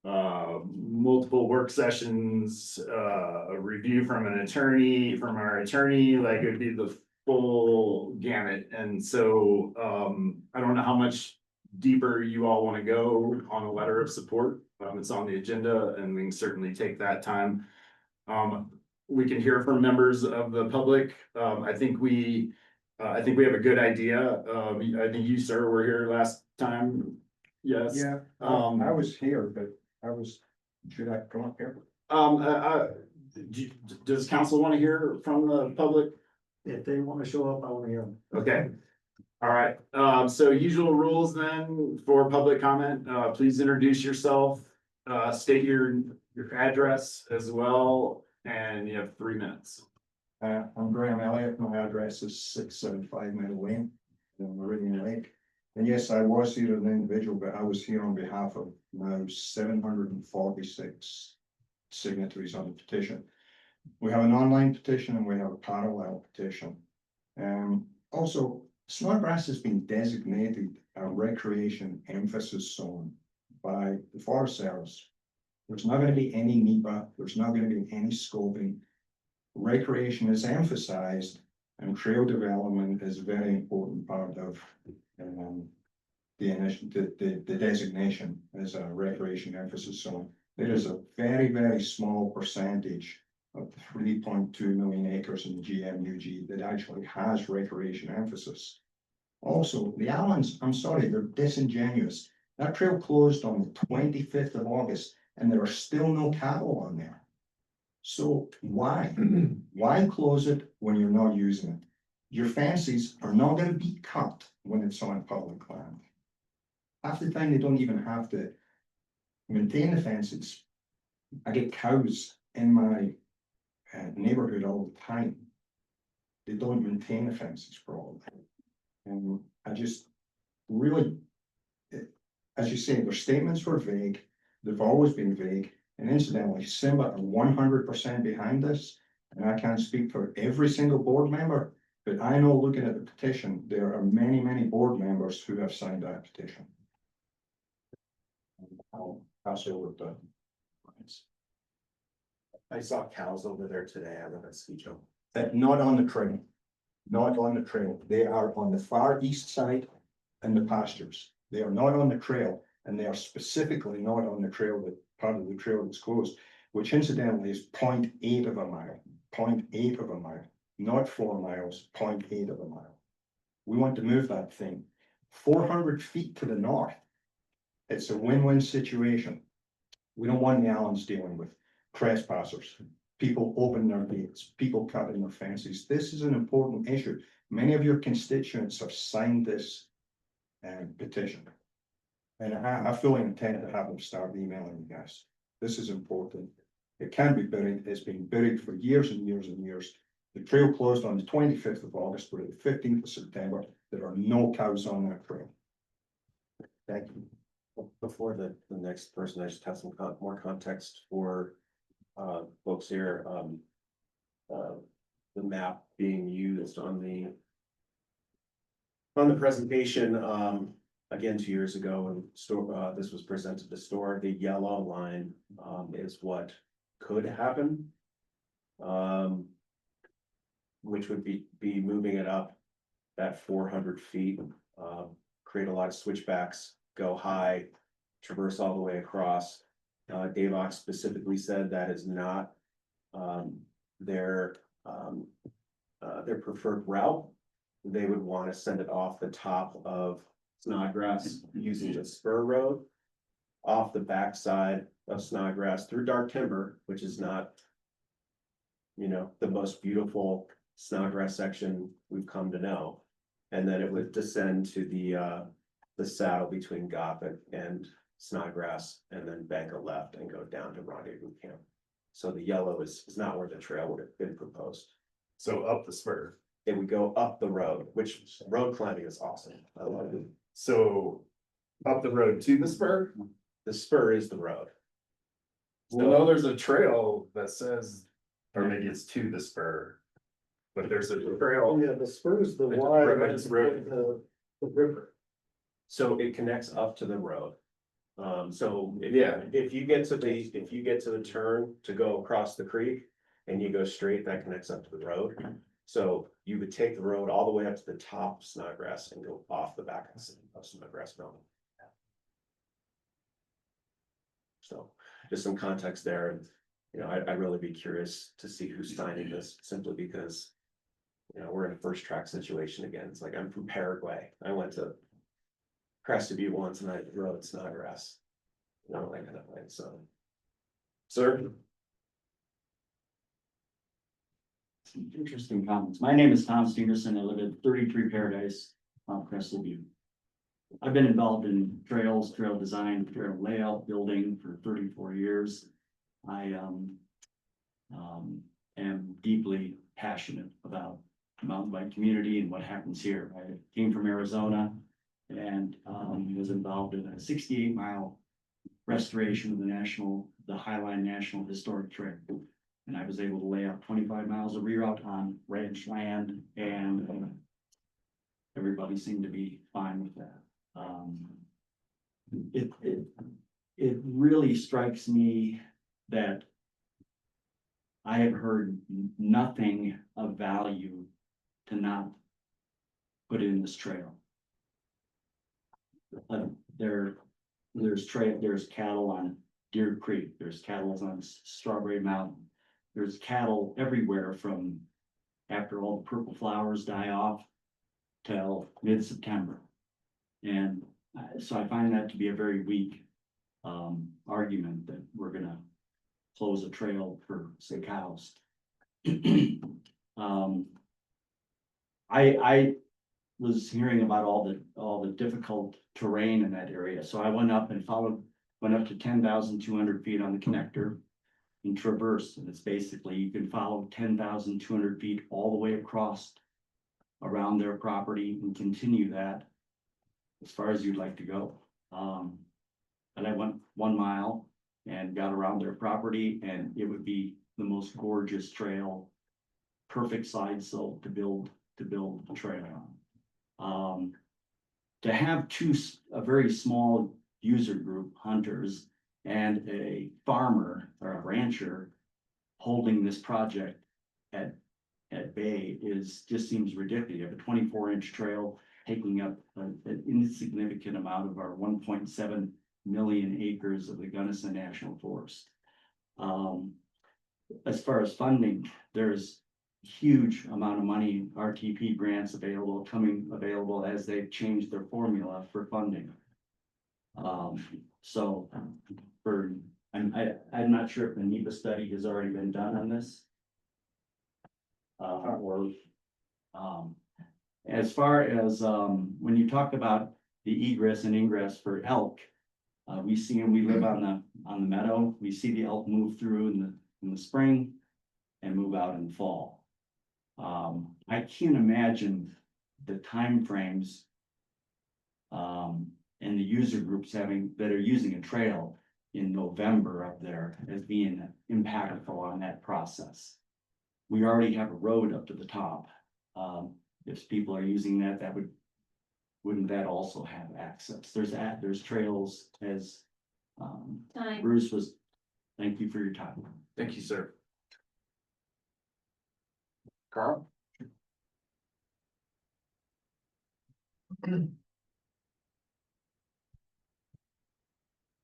multiple work sessions, a review from an attorney, from our attorney, like it would be the full gamut. And so I don't know how much deeper you all want to go on a letter of support. It's on the agenda and we can certainly take that time. We can hear from members of the public. I think we have a good idea. I think you, sir, were here last time. Yes. Yeah, I was here, but should I come up here? Does council want to hear from the public? If they want to show up, I want to hear them. Okay. All right. So usual rules then for public comment. Please introduce yourself, state your address as well, and you have 3 minutes. I'm Graham Elliott. My address is 675 Meadow Lane in Meridian Lake. And yes, I was here as an individual, but I was here on behalf of now 746 signatories on the petition. We have an online petition and we have a parallel petition. Also, Snodgrass has been designated a recreation emphasis zone by the Forest Service. There's not going to be any NEPA, there's not going to be any scoping. Recreation is emphasized and trail development is a very important part of the designation as a recreation emphasis zone. There is a very, very small percentage of the 3.2 million acres in the GMUG that actually has recreation emphasis. Also, the Allens, I'm sorry, they're disingenuous. That trail closed on the 25th of August and there are still no cattle on there. So why? Why close it when you're not using it? Your fences are not going to be cut when it's on public land. Half the time they don't even have to maintain the fences. I get cows in my neighborhood all the time. They don't maintain the fences properly. And I just really, as you say, their statements were vague. They've always been vague. And incidentally, Simba are 100% behind this. And I can't speak for every single board member, but I know looking at the petition, there are many, many board members who have signed that petition. I'll pass over to I saw cows over there today. I live at Skijo. Not on the trail. Not on the trail. They are on the far east side and the pastures. They are not on the trail, and they are specifically not on the trail, that part of the trail that's closed, which incidentally is 0.8 of a mile, 0.8 of a mile, not 4 miles, 0.8 of a mile. We want to move that thing 400 feet to the north. It's a win-win situation. We don't want the Allens dealing with trespassers, people opening their gates, people cutting their fences. This is an important issue. Many of your constituents have signed this petition. And I fully intend to have them start emailing you guys. This is important. It can be buried. It's been buried for years and years and years. The trail closed on the 25th of August, we're at the 15th of September. There are no cows on that trail. Thank you. Before the next person, I just have some more context for folks here. The map being used on the presentation, again, 2 years ago when this was presented to store, the yellow line is what could happen. Which would be moving it up that 400 feet, create a lot of switchbacks, go high, traverse all the way across. Dave Ox specifically said that is not their preferred route. They would want to send it off the top of Snodgrass using the spur road. Off the backside of Snodgrass through dark timber, which is not. You know, the most beautiful Snodgrass section we've come to know. And then it would descend to the saddle between Gothic and Snodgrass and then bank a left and go down to Rendezvous Camp. So the yellow is not where the trail would have been proposed. So up the spur. It would go up the road, which road climbing is awesome. I love it. So up the road to the spur? The spur is the road. I know there's a trail that says, or maybe it's to the spur. But there's a trail. Yeah, the spur's the It's a wide, river, right, it's it's road. the river. So it connects up to the road. So Yeah. if you get to the turn to go across the creek and you go straight, that connects up to the road. So you would take the road all the way up to the top of Snodgrass and go off the back of Snodgrass Mountain. So just some context there, and you know, I'd really be curious to see who's signing this simply because. You know, we're in a first track situation again. It's like I'm from Paraguay. I went to Crested Butte once and I rode Snodgrass. You know, that kind of thing, so. Sir? Some interesting comments. My name is Tom Stevenson. I live at 33 Paradise, Crested Butte. I've been involved in trails, trail design, trail layout, building for 34 years. I am deeply passionate about the mountain bike community and what happens here. I came from Arizona and was involved in a 68-mile restoration of the Highline National Historic Trail. And I was able to lay out 25 miles of reroute on ranch land, and everybody seemed to be fine with that. It really strikes me that I have heard nothing of value to not put in this trail. There's cattle on Deer Creek, there's cattle on Strawberry Mountain. There's cattle everywhere from after all the purple flowers die off till mid-September. And so I find that to be a very weak argument that we're gonna close a trail for say cows. I was hearing about all the difficult terrain in that area, so I went up to 10,200 feet on the connector and traversed, and it's basically you can follow 10,200 feet all the way across around their property and continue that as far as you'd like to go. And I went 1 mile and got around their property, and it would be the most gorgeous trail, perfect side slope to build the trail on. To have a very small user group, hunters, and a farmer or a rancher holding this project at bay just seems ridiculous. You have a 24-inch trail taking up an insignificant amount of our 1.7 million acres of the Gunnison National Forest. As far as funding, there's huge amount of money, RTP grants coming available as they've changed their formula for funding. So I'm not sure if the NEPA study has already been done on this. As far as when you talk about the egress and ingress for elk, we see them, we live on the meadow, we see the elk move through in the spring and move out in the fall. I can't imagine the timeframes and the user groups that are using a trail in November up there as being impactful on that process. We already have a road up to the top. If people are using that, wouldn't that also have access? There's trails as Bruce was. Thank you for your time. Thank you, sir. Carl?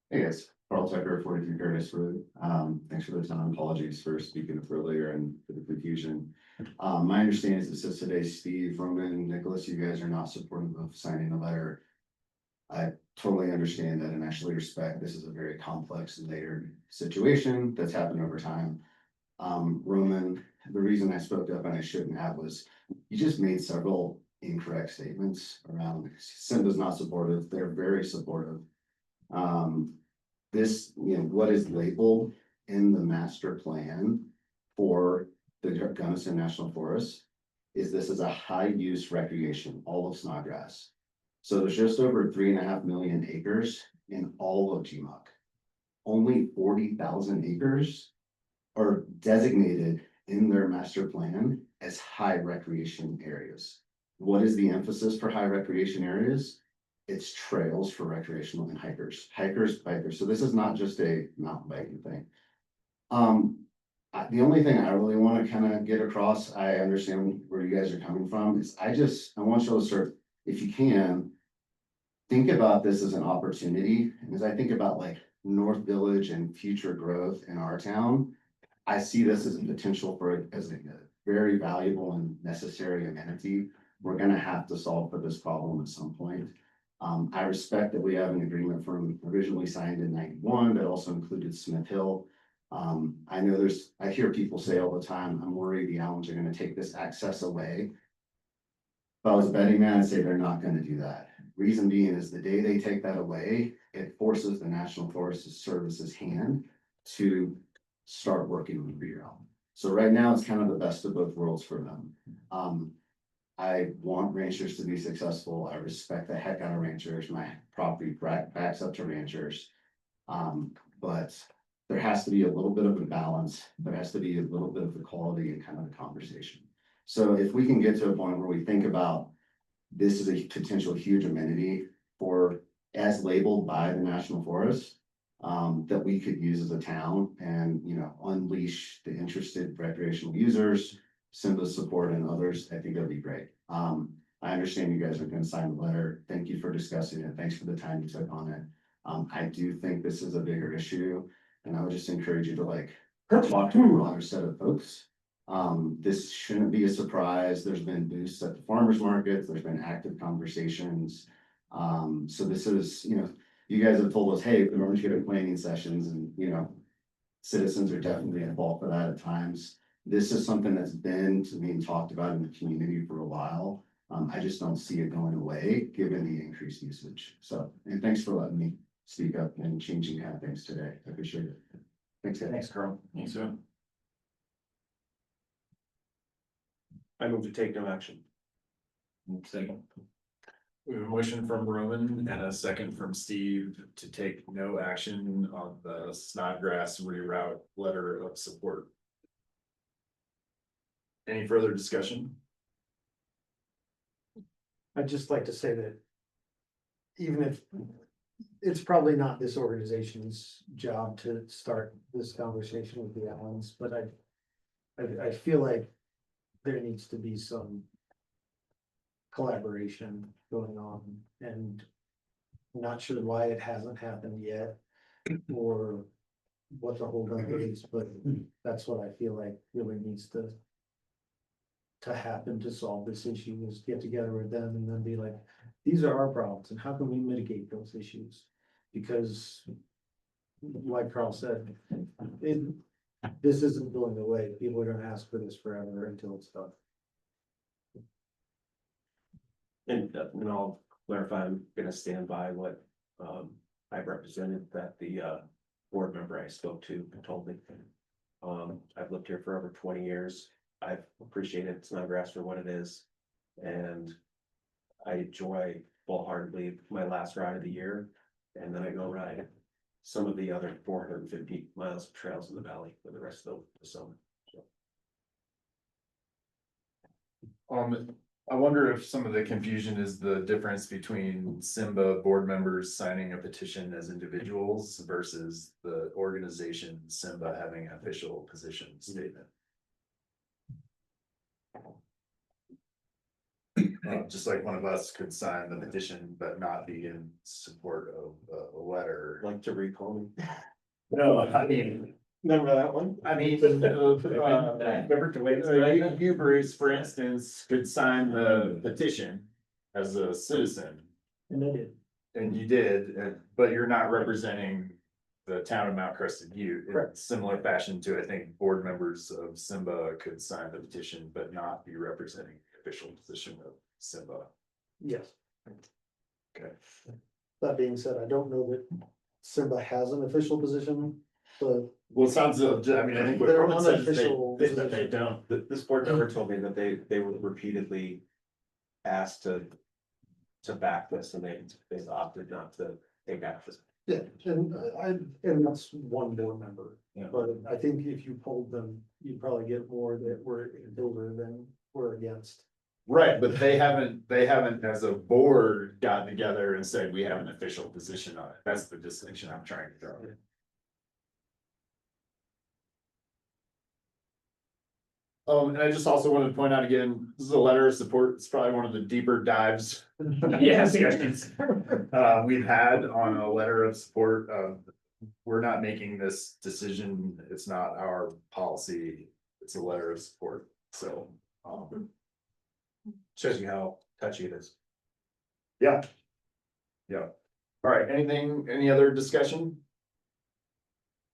Hey guys, Carl Tucker, 43 Curtis Road. Thanks for the time. Apologies for speaking up earlier and for the confusion. My understanding is it says today, Steve, Roman, Nicholas, you guys are not supportive of signing the letter. I totally understand that and actually respect this is a very complex and layered situation that's happened over time. Roman, the reason I spoke up and I shouldn't have was you just made several incorrect statements around Simba's not supportive. They're very supportive. This, what is labeled in the master plan for the Gunnison National Forest is this is a high use recreation, all of Snodgrass. So there's just over 3.5 million acres in all of GMUC. Only 40,000 acres are designated in their master plan as high recreation areas. What is the emphasis for high recreation areas? It's trails for recreational and hikers, bikers. So this is not just a mountain biking thing. The only thing I really want to kind of get across, I understand where you guys are coming from, is I want you to start, if you can, think about this as an opportunity. And as I think about like North Village and future growth in our town, I see this as a potential as a very valuable and necessary amenity. We're gonna have to solve for this problem at some point. I respect that we have an agreement from originally signed in 91 that also included Smith Hill. I know I hear people say all the time, I'm worried the Allens are gonna take this access away. If I was a betting man, I'd say they're not gonna do that. Reason being is the day they take that away, it forces the National Forest Service's hand to start working on the reroute. So right now, it's kind of the best of both worlds for them. I want ranchers to be successful. I respect the heck out of ranchers. My property backs up to ranchers. But there has to be a little bit of a balance. There has to be a little bit of the quality and kind of the conversation. So if we can get to a point where we think about this is a potential huge amenity for, as labeled by the National Forest, that we could use as a town and, unleash the interested recreational users, Simba's support and others, I think that'd be great. I understand you guys are gonna sign the letter. Thank you for discussing it. Thanks for the time you took on it. I do think this is a bigger issue, and I would just encourage you to talk to a broader set of folks. This shouldn't be a surprise. There's been boosts at the farmers markets. There's been active conversations. So this is, you guys have told us, hey, we're going to get planning sessions and, citizens are definitely involved for that at times. This is something that's been being talked about in the community for a while. I just don't see it going away given the increased usage. So, and thanks for letting me speak up and changing kind of things today. I appreciate it. Thanks, guys. Thanks, Carl. Thanks, sir. I move to take no action. Second. We have a motion from Roman and a second from Steve to take no action on the Snodgrass reroute letter of support. Any further discussion? I'd just like to say that even if it's probably not this organization's job to start this conversation with the Allens, but I feel like there needs to be some collaboration going on, and I'm not sure why it hasn't happened yet or what the whole is, but that's what I feel like really needs to happen to solve this issue, is get together with them and then be like, these are our problems and how can we mitigate those issues? Because like Carl said, this isn't going away. People are gonna ask for this forever until it's done. And I'll clarify, I'm gonna stand by what I represented, that the board member I spoke to told me. I've lived here for over 20 years. I've appreciated Snodgrass for what it is. And I enjoy wholeheartedly my last ride of the year. And then I go ride some of the other 450 miles of trails in the valley for the rest of the summer. I wonder if some of the confusion is the difference between Simba board members signing a petition as individuals versus the organization Simba having an official position statement. Just like one of us could sign the petition, but not be in support of a letter. Like to recall me. No, I mean, Remember that one? I mean, you, Bruce, for instance, could sign the petition as a citizen. And they did. And you did, but you're not representing the town of Mount Crested Butte in Correct. similar fashion to, I think, board members of Simba could sign the petition, but not be representing the official position of Simba. Yes. Okay. That being said, I don't know that Simba has an official position, but Well, it sounds, I mean, I think what They're Roman said is unofficial they don't. This board member told me that they were repeatedly asked to back this and they opted not to take action. yeah, and that's one board member. Yeah. But I think if you polled them, you'd probably get more that were in favor than were against. Right, but they haven't as a board gotten together and said, we have an official position on it. That's the distinction I'm trying to draw. And I just also wanted to point out again, this is a letter of support. It's probably one of the deeper dives. Yes. We've had on a letter of support. We're not making this decision. It's not our policy. It's a letter of support. So, Shows you how touchy it is. yeah. Yeah. All right, any other discussion?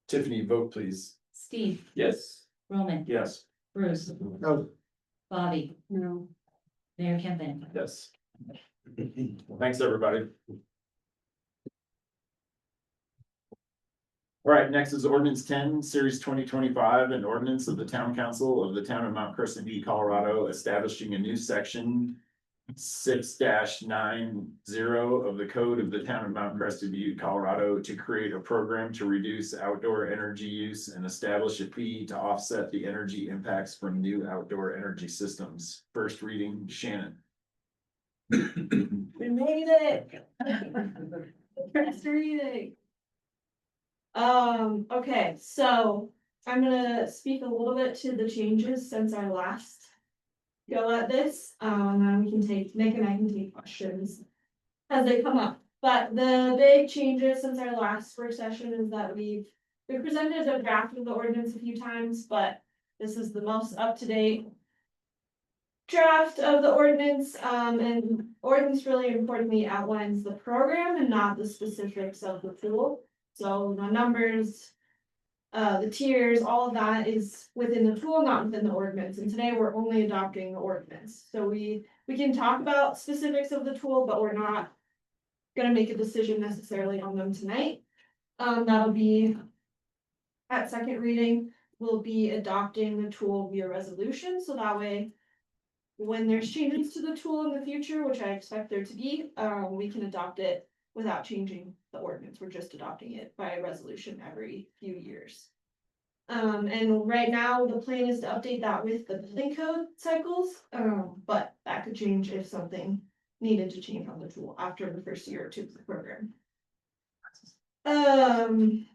Tiffany, vote please. Steve, Yes. Roman, Yes. Bruce, No, Bobby, No. Mayor Kempin. Yes. Thanks, everybody. All right, next is ordinance 10, series 2025, an ordinance of the town council of the town of Mount Crescent Beach, Colorado, establishing a new section 6-90 of the code of the town of Mount Crested Butte, Colorado, to create a program to reduce outdoor energy use and establish a fee to offset the energy impacts from new outdoor energy systems. First reading, Shannon. We made it. First reading. Okay, so I'm gonna speak a little bit to the changes since our last go at this, and then we can Nick and I can take questions as they come up. But the big changes since our last work session is that we presented a draft of the ordinance a few times, but this is the most up-to-date draft of the ordinance, and ordinance really importantly outlines the program and not the specifics of the tool. So the numbers, the tiers, all of that is within the tool, not within the ordinance. And today we're only adopting the ordinance. So we can talk about specifics of the tool, but we're not gonna make a decision necessarily on them tonight. That'll be at second reading, we'll be adopting the tool via resolution. So that way, when there's changes to the tool in the future, which I expect there to be, we can adopt it without changing the ordinance. We're just adopting it by resolution every few years. And right now, the plan is to update that with the building code cycles, but that could change if something needed to change on the tool after the first year or two of the program.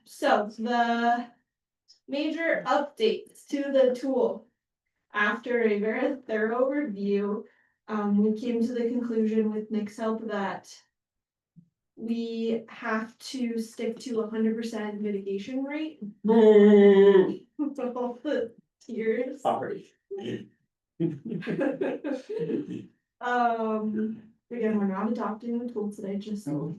So the major updates to the tool. After a very thorough review, we came to the conclusion with Nick's help that we have to stick to 100% mitigation rate. With all the tiers. Sorry. Again, we're not adopting the tool today, just so.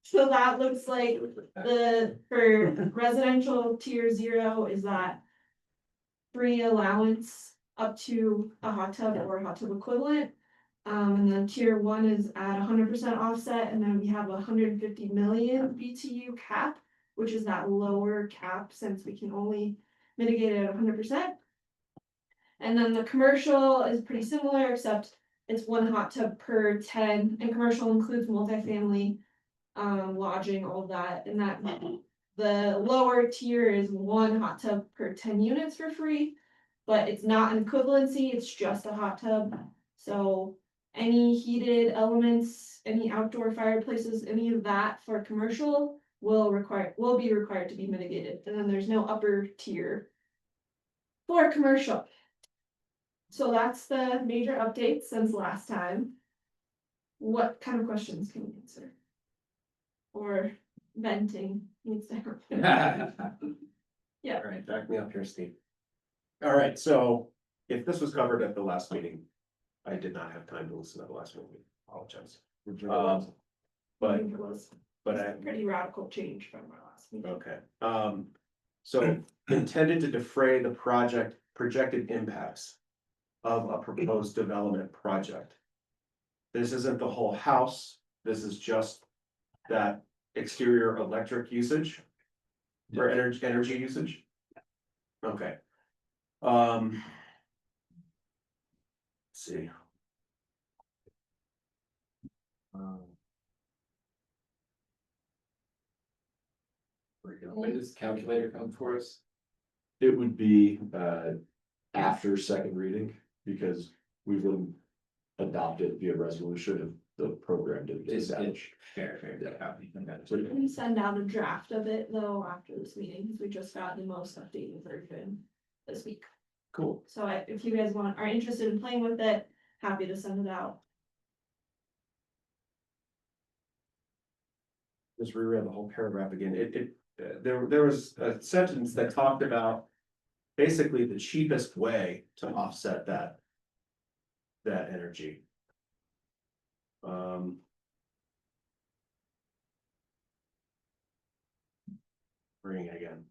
So that looks like for residential tier 0 is that free allowance up to a hot tub or a hot tub equivalent. And then tier 1 is at 100% offset, and then we have 150 million BTU cap, which is that lower cap since we can only mitigate it at 100%. And then the commercial is pretty similar, except it's 1 hot tub per 10, and commercial includes multifamily, lodging, all of that, and that the lower tier is 1 hot tub per 10 units for free, but it's not an equivalency, it's just a hot tub. So any heated elements, any outdoor fireplaces, any of that for commercial will be required to be mitigated, and then there's no upper tier for commercial. so that's the major update since last time. What kind of questions can we answer? Or venting needs to happen. Yeah. All right, back me up here, Steve. All right, so if this was covered at the last meeting, I did not have time to listen to the last meeting, apologize. But, It was but a pretty radical change from our last meeting. okay, so intended to defray the projected impacts of a proposed development project. This isn't the whole house, this is just that exterior electric usage. Or energy usage? Okay. Let's see. When does calculator come for us? It would be after second reading, because we wouldn't adopt it via resolution if the program didn't get established. Fair. Copy. We send out a draft of it though after this meeting, because we just got the most updated version this week. Cool. So if you guys are interested in playing with it, happy to send it out. Just reread the whole paragraph again. There was a sentence that talked about basically the cheapest way to offset that energy. Reading it again.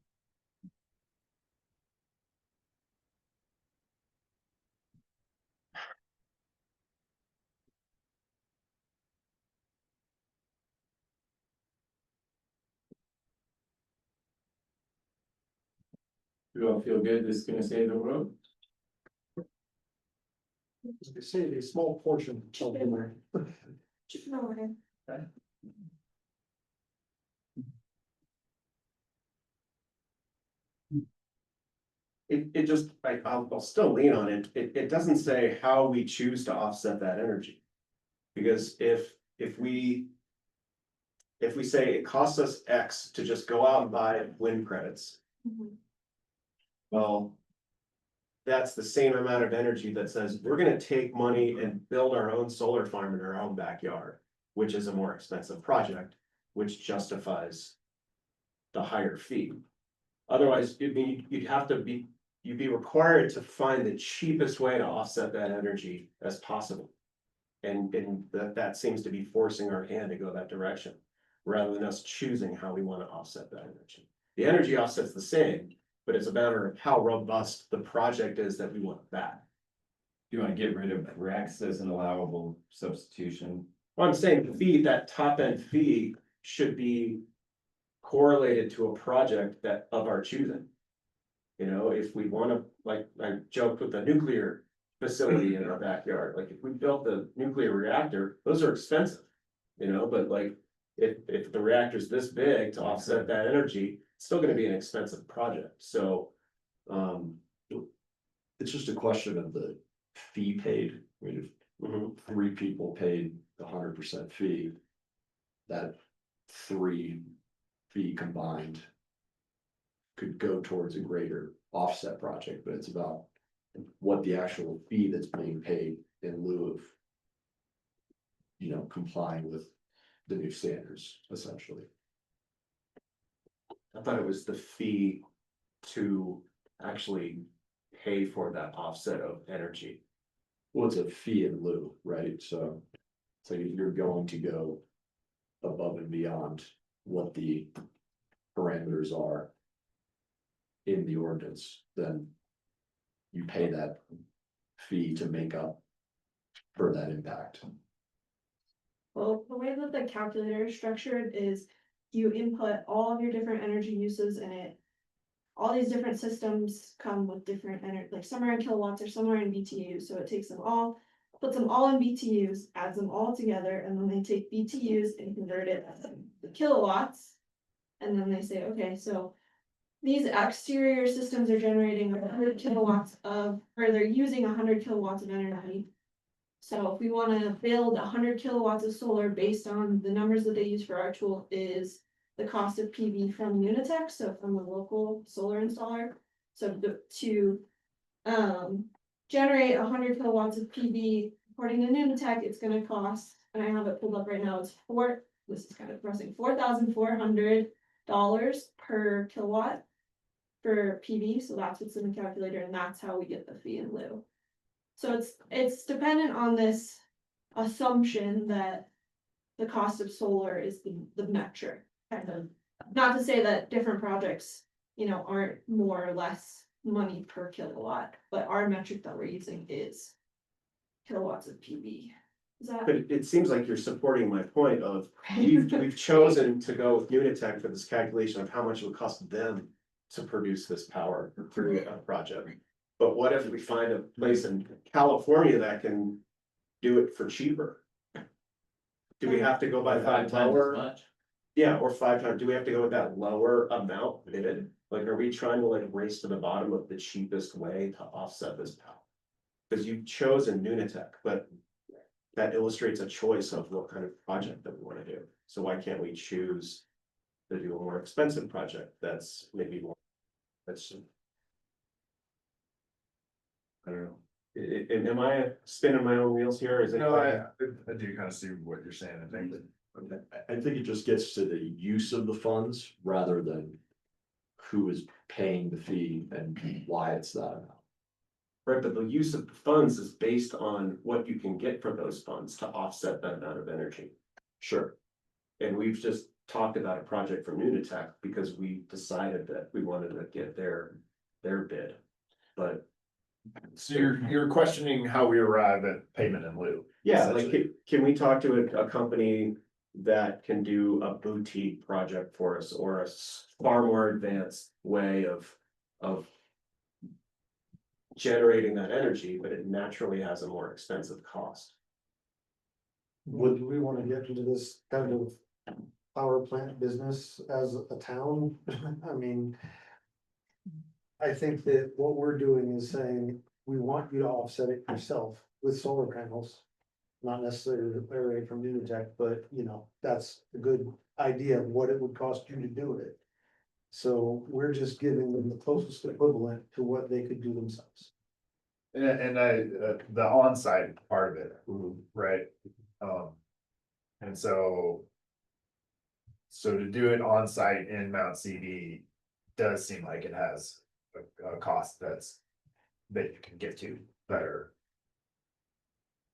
You all feel good, this is gonna save the world? They say a small portion. It just, I'll still lean on it. It doesn't say how we choose to offset that energy. Because if we say it costs us X to just go out and buy wind credits, well, that's the same amount of energy that says we're gonna take money and build our own solar farm in our own backyard, which is a more expensive project, which justifies the higher fee. Otherwise, you'd be required to find the cheapest way to offset that energy as possible. And that seems to be forcing our hand to go that direction, rather than us choosing how we want to offset that energy. The energy offset's the same, but it's a matter of how robust the project is that we want back. Do you wanna get rid of RECs as an allowable substitution? Well, I'm saying the fee, that top end fee should be correlated to a project that of our choosing. You know, if we wanna, like, I joked with the nuclear facility in our backyard, like, if we built the nuclear reactor, those are expensive. You know, but like, if the reactor's this big to offset that energy, it's still gonna be an expensive project, so. It's just a question of the fee paid. I mean, if 3 people paid the 100% fee, that 3 fee combined could go towards a greater offset project, but it's about what the actual fee that's being paid in lieu of, you know, complying with the new standards, essentially. I thought it was the fee to actually pay for that offset of energy. Well, it's a fee in lieu, right? So it's like if you're going to go above and beyond what the parameters are in the ordinance, then you pay that fee to make up for that impact. Well, the way that the calculator is structured is you input all of your different energy uses in it. All these different systems come with different energy, like some are in kilowatts or some are in BTUs, so it takes them all, puts them all in BTUs, adds them all together, and then they take BTUs and convert it to kilowatts. And then they say, okay, so these exterior systems are generating 100 kilowatts of, or they're using 100 kilowatts of energy. So if we want to build 100 kilowatts of solar based on the numbers that they use for our tool is the cost of PV from Unitech, so from a local solar installer. So to generate 100 kilowatts of PV, according to Nunatech, it's gonna cost, and I have it pulled up right now, this is kind of depressing, $4,400 per kilowatt for PV, so that's what's in the calculator, and that's how we get the fee in lieu. So it's dependent on this assumption that the cost of solar is the metric, kind of. Not to say that different projects, aren't more or less money per kilowatt, but our metric that we're using is kilowatts of PV. Is that? But it seems like you're supporting my point of, we've chosen to go with Unitech for this calculation of how much it would cost them to produce this power through a project. But what if we find a place in California that can do it for cheaper? Do we have to go by that lower? Yeah, or 5 times, do we have to go with that lower amount bid? Like, are we trying to race to the bottom of the cheapest way to offset this power? Because you've chosen Nunatech, but that illustrates a choice of what kind of project that we want to do. So why can't we choose to do a more expensive project that's maybe more, that's. I don't know. Am I spinning my own wheels here? Is it? No, I do kind of see what you're saying, I think. I think it just gets to the use of the funds rather than who is paying the fee and why it's that amount. Right, but the use of the funds is based on what you can get from those funds to offset that amount of energy. Sure. And we've just talked about a project from Unitech because we decided that we wanted to get their bid. But. So you're questioning how we arrive at payment in lieu? Yeah, like, can we talk to a company that can do a boutique project for us, or a far more advanced way of generating that energy, but it naturally has a more expensive cost? Would we wanna get into this kind of power plant business as a town? I mean. I think that what we're doing is saying, we want you to offset it yourself with solar panels. Not necessarily the array from Unitech, but that's a good idea of what it would cost you to do it. So we're just giving them the closest equivalent to what they could do themselves. And the on-site part of it, right? And so to do it on-site in Mount CB does seem like it has a cost that you can get to better.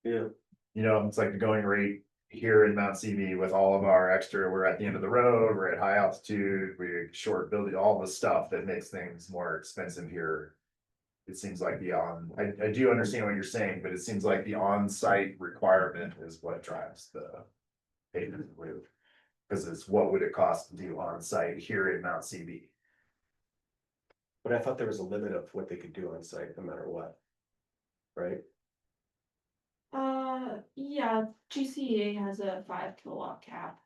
Yeah. It's like the going rate here in Mount CB with all of our extra, we're at the end of the road, we're at high altitude, we're short building, all the stuff that makes things more expensive here. It seems like I do understand what you're saying, but it seems like the on-site requirement is what drives the payment in lieu. Because it's what would it cost to do on-site here in Mount CB? But I thought there was a limit of what they could do on site, no matter what. Right? Yeah, GCEA has a 5 kilowatt cap.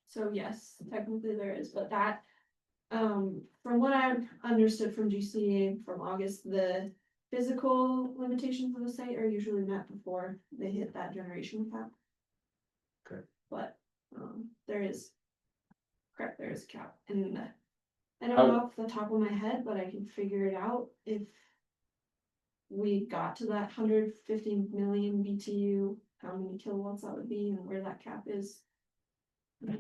So yes, technically there is, but that, from what I've understood from GCEA from August, the physical limitations of the site are usually met before they hit that generation cap. Okay. But, there is a cap, and I don't know off the top of my head, but I can figure it out if we got to that 150 million BTU, how many kilowatts that would be and where that cap is.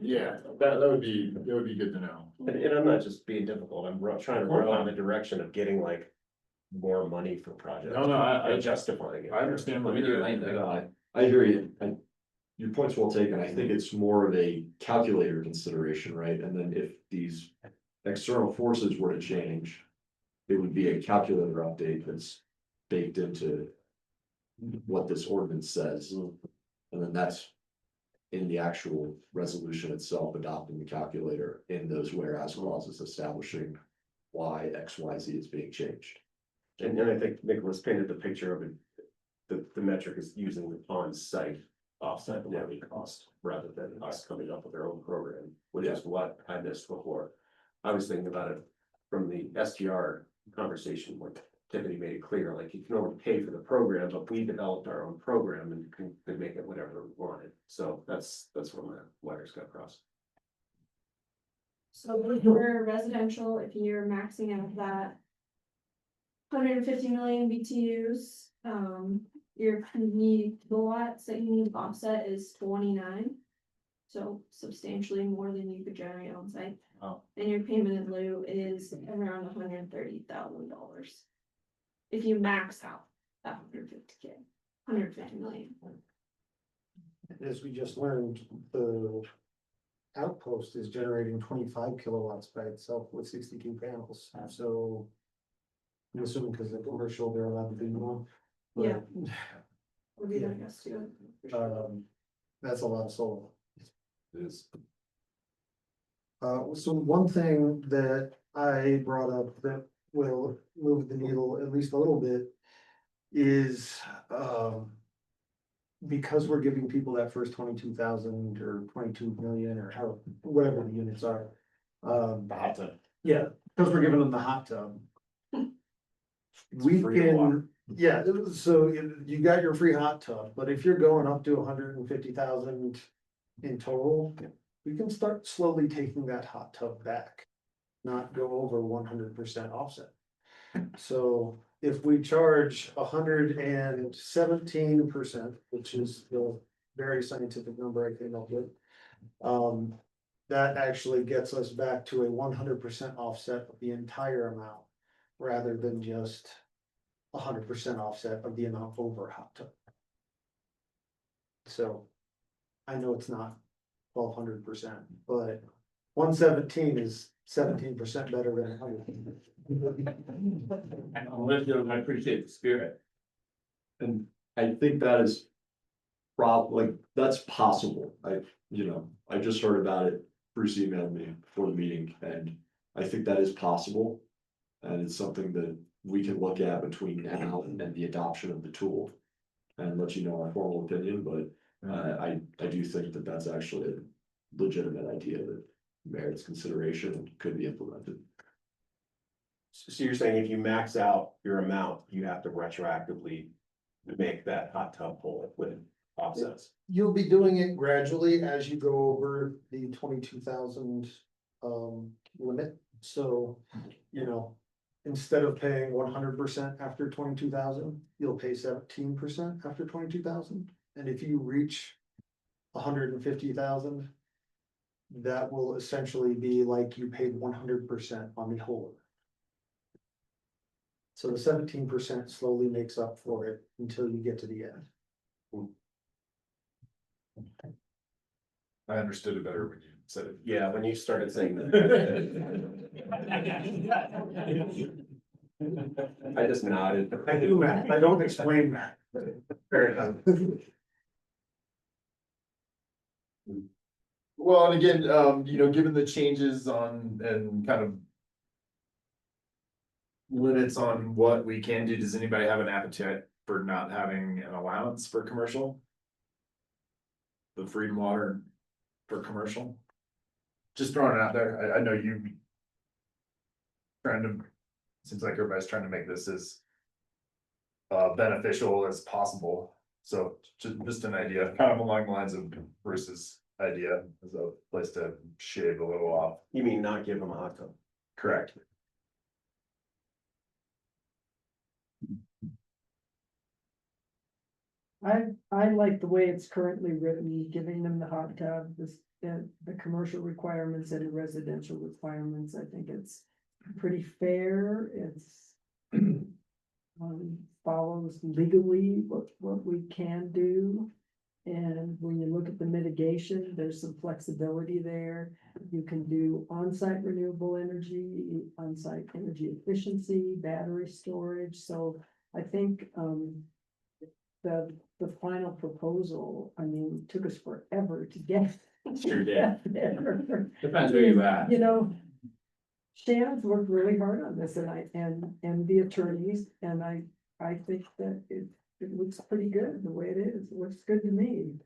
Yeah, that would be good to know. And I'm not just being difficult, I'm trying to row in the direction of getting more money for projects. No, I justifying it. I understand what you're saying. I hear you. Your point's well taken. I think it's more of a calculator consideration, right? And then if these external forces were to change, it would be a calculator update that's baked into what this ordinance says. And then that's in the actual resolution itself, adopting the calculator in those whereas clauses establishing why XYZ is being changed. And I think Nicholas painted the picture of it, the metric is using the on-site offset the levy cost, rather than us coming up with our own program, which is what I missed before. I was thinking about it from the STR conversation where Tiffany made it clear, like, you can only pay for the program, but we developed our own program and could make it whatever we wanted. So that's where my wires got crossed. So for residential, if you're maxing out that 150 million BTUs. Your need kilowatts that you need to offset is 29. So substantially more than you could generate on site. Wow. And your payment in lieu is around $130,000. If you max out that 150K, 150 million. As we just learned, the outpost is generating 25 kilowatts by itself with 62 panels, so. I'm assuming because the commercial, they're allowed to do more. but, Yeah. Would be their guess too. That's a lot of solar. It is. So one thing that I brought up that will move the needle at least a little bit is, because we're giving people that first 22,000 or 22 million or how, whatever the units are. The hot tub. Yeah, because we're giving them the hot tub. We free to walk. can, yeah, so you got your free hot tub, but if you're going up to 150,000 in total, we can start slowly taking that hot tub back. Not go over 100% offset. So if we charge 117%, which is the very scientific number I came up with. That actually gets us back to a 100% offset of the entire amount, rather than just 100% offset of the amount over hot tub. So I know it's not 1,200%, but 117 is 17% better than 100. I appreciate the spirit. And I think that is like, that's possible. I just heard about it. Bruce emailed me before the meeting, and I think that is possible. And it's something that we can look at between now and the adoption of the tool. And let you know our formal opinion, but I do think that that's actually a legitimate idea that merits consideration and could be implemented. So you're saying if you max out your amount, you have to retroactively make that hot tub whole with offsets? You'll be doing it gradually as you go over the 22,000 limit. So, instead of paying 100% after 22,000, you'll pay 17% after 22,000. And if you reach 150,000, that will essentially be like you paid 100% on the whole. So the 17% slowly makes up for it until you get to the end. I understood it better when you said it. Yeah, when you started saying that. I just nodded. I do math, I don't explain math. Fair enough. Well, and again, given the changes on and kind of limits on what we can do, does anybody have an appetite for not having an allowance for commercial? The Freedom Water for commercial? Just throwing it out there. I know you seems like everybody's trying to make this as beneficial as possible. So just an idea, kind of along the lines of Bruce's idea, as a place to shave a little off. You mean not give them a hot tub? Correct. I like the way it's currently written, giving them the hot tub, the commercial requirements and the residential requirements. I think it's pretty fair. It's follows legally what we can do. And when you look at the mitigation, there's some flexibility there. You can do on-site renewable energy, on-site energy efficiency, battery storage. So I think the final proposal, took us forever to get. Sure did. there. Depends where you at. Shannon's worked really hard on this and the attorneys, and I think that it looks pretty good the way it is. It looks good to me.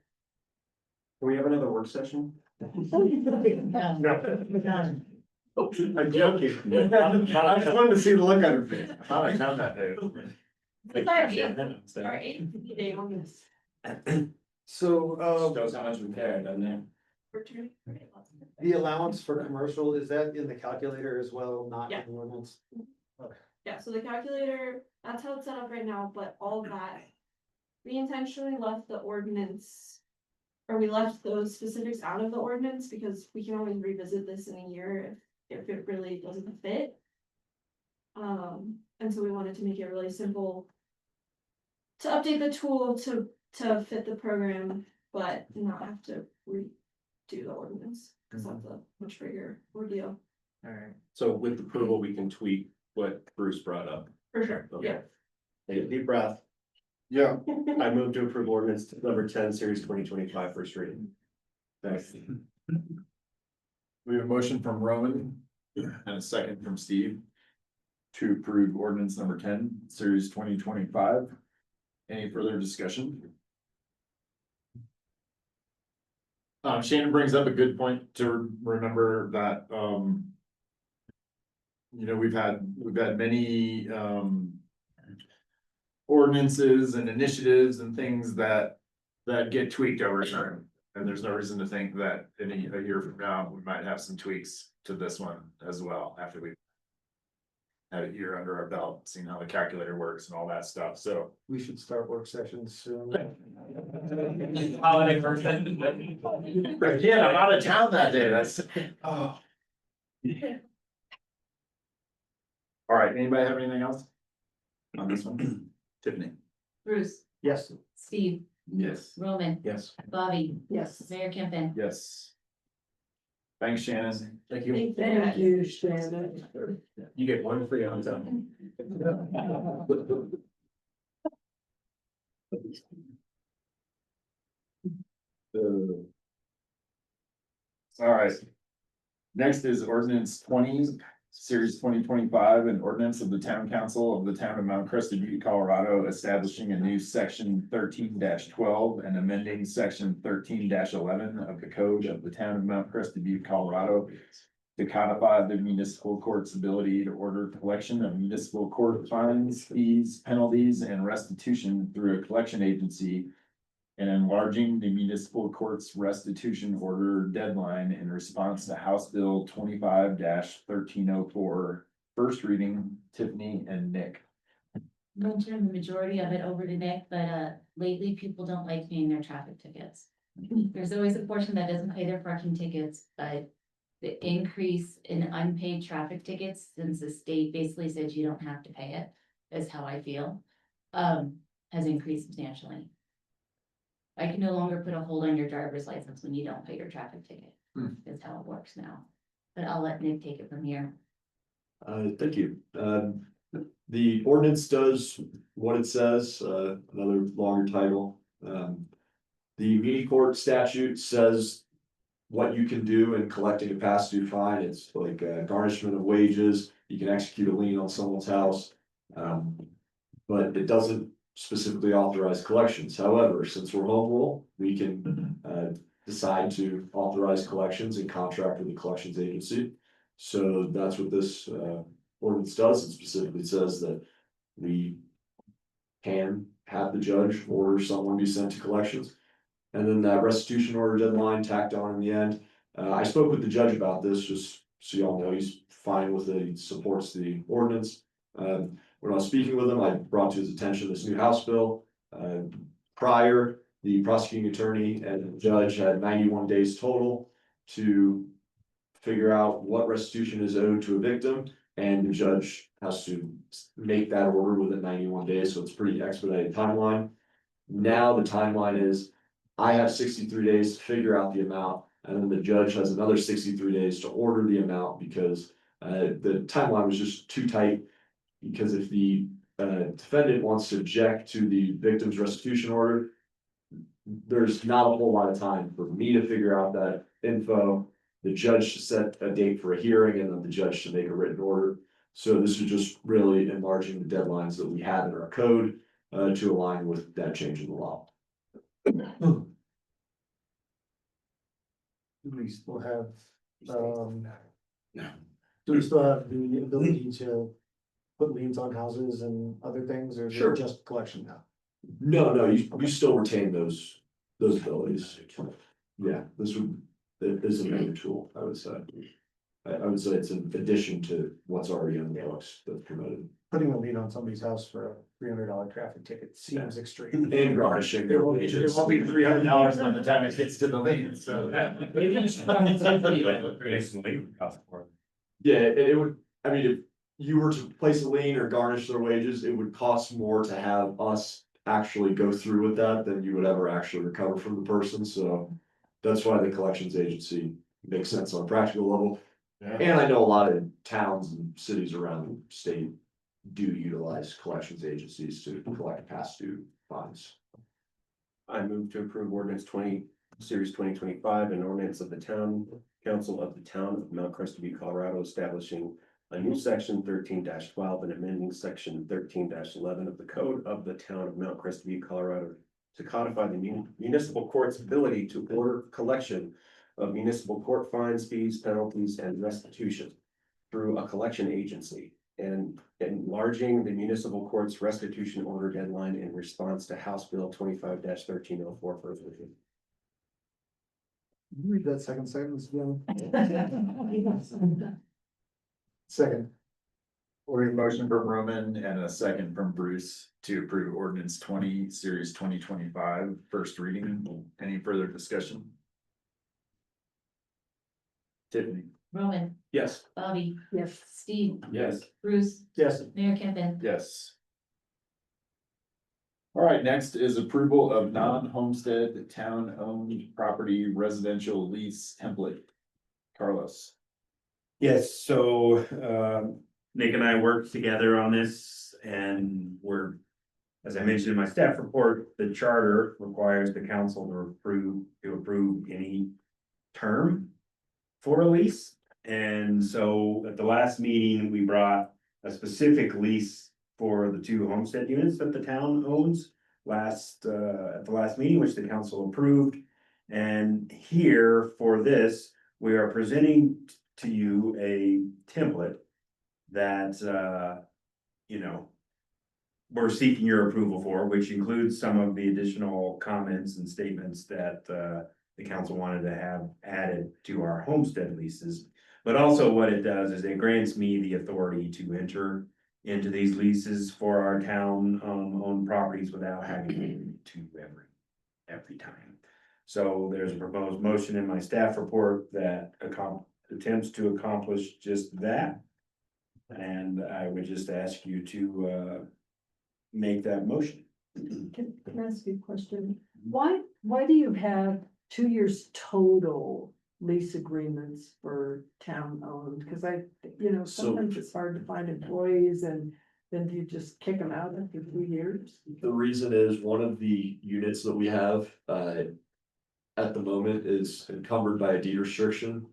Can we have another work session? I'm joking. I just wanted to see the look on her face. I thought I found that day. Sorry. So, Shows how much we care, doesn't it? the allowance for commercial, is that in the calculator as well, not in Yeah. the ordinance? Yeah, so the calculator, that's how it's set up right now, but all that. We intentionally left the ordinance. Or we left those specifics out of the ordinance because we can always revisit this in a year if it really doesn't fit. And so we wanted to make it really simple. To update the tool to fit the program, but not have to redo the ordinance, cause that's a much bigger ordeal. Alright. So with approval, we can tweak what Bruce brought up. For sure, yeah. Take a deep breath. Yeah. I move to approve ordinance number 10, series 2025, first reading. Thanks. We have a motion from Roman and a second from Steve to approve ordinance number 10, series 2025. Any further discussion? Shannon brings up a good point to remember that, we've had many, ordinances and initiatives and things that get tweaked over time. And there's no reason to think that a year from now, we might have some tweaks to this one as well, after we had a year under our belt, seeing how the calculator works and all that stuff, so. We should start work sessions soon. Holiday person. Yeah, I'm out of town that day, that's. Oh. All right, anybody have anything else on this one? Tiffany? Bruce, Yes. Steve, Yes. Roman, Yes. Bobby, Yes. Mayor Kimpin. Yes. Thanks, Shannon. Thank you. Thank you, Shannon. You get one free on time. All right. Next is ordinance 20, series 2025, an ordinance of the town council of the town of Mount Crested Butte, Colorado, establishing a new section 13-12 and amending section 13-11 of the code of the town of Mount Crested Butte, Colorado, to codify the municipal court's ability to order collection of municipal court fines, fees, penalties, and restitution through a collection agency, and enlarging the municipal court's restitution order deadline in response to House Bill 25-1304. First reading, Tiffany and Nick. I'm going to turn the majority of it over to Nick, but lately people don't like paying their traffic tickets. There's always a portion that doesn't pay their parking tickets, but the increase in unpaid traffic tickets, since the state basically said you don't have to pay it, is how I feel, has increased substantially. I can no longer put a hold on your driver's license when you don't pay your traffic ticket. That's how it works now. But I'll let Nick take it from here. Thank you. The ordinance does what it says, another longer title. The muni court statute says what you can do in collecting a past due fine. It's like garnishment of wages. You can execute a lien on someone's house. But it doesn't specifically authorize collections. However, since we're home rule, we can decide to authorize collections and contract with the collections agency. So that's what this ordinance does. It specifically says that we can have the judge order someone be sent to collections. And then that restitution order deadline tacked on in the end. I spoke with the judge about this, just so y'all know, he's fine with it, he supports the ordinance. When I was speaking with him, I brought to his attention this new House bill. Prior, the prosecuting attorney and the judge had 91 days total to figure out what restitution is owed to a victim, and the judge has to make that order within 91 days, so it's a pretty expedited timeline. Now the timeline is, I have 63 days to figure out the amount, and then the judge has another 63 days to order the amount, because the timeline was just too tight. Because if the defendant wants to object to the victim's restitution order, there's not a whole lot of time for me to figure out that info, the judge to set a date for a hearing, and then the judge to make a written order. So this is just really enlarging the deadlines that we have in our code to align with that change in the law. Do we still have, do we still have the ability to put liens on houses and other things, or is Sure. it just collection now? No, you still retain those abilities. Yeah, this is another tool, I would say. I would say it's an addition to what's already in the books that's permitted. putting a lien on somebody's house for a $300 traffic ticket seems extreme. And garnishing It their won't wages. be $300 by the time it gets to the lien, so. Yeah, it would, I mean, if you were to place a lien or garnish their wages, it would cost more to have us actually go through with that than you would ever actually recover from the person, so. That's why the collections agency makes sense on a practical level. And I know a lot of towns and cities around the state do utilize collections agencies to collect past due funds. I move to approve ordinance series 2025, an ordinance of the town council of the town of Mount Crested, Colorado, establishing a new section 13-12 and amending section 13-11 of the code of the town of Mount Crested, Colorado, to codify the municipal court's ability to order collection of municipal court fines, fees, penalties, and restitution through a collection agency, and enlarging the municipal court's restitution order deadline in response to House Bill 25-1304 first reading. Can you read that second sentence again? Second. We have a motion from Roman and a second from Bruce to approve ordinance 20, series 2025, first reading. Any further discussion? Tiffany? Roman, Yes. Bobby, Yes. Steve, Yes. Bruce, Yes. Mayor Kimpin. Yes. All right, next is approval of non-homestead town-owned property residential lease template. Carlos. Yes, so Nick and I worked together on this and we're, as I mentioned in my staff report, the charter requires the council to approve any term for a lease. And so at the last meeting, we brought a specific lease for the 2 homestead units that the town owns at the last meeting, which the council approved. And here for this, we are presenting to you a template that, you know, we're seeking your approval for, which includes some of the additional comments and statements that, the council wanted to have added to our homestead leases. But also what it does is it grants me the authority to enter into these leases for our town, owned properties without having to every time. So there's a proposed motion in my staff report that attempts to accomplish just that. And I would just ask you to make that motion. Can I ask you a question? Why do you have 2 years total lease agreements for town owned? Cause sometimes it's hard to find employees and then do you just kick them out after 3 years? The reason is one of the units that we have, at the moment is encumbered by a deed restriction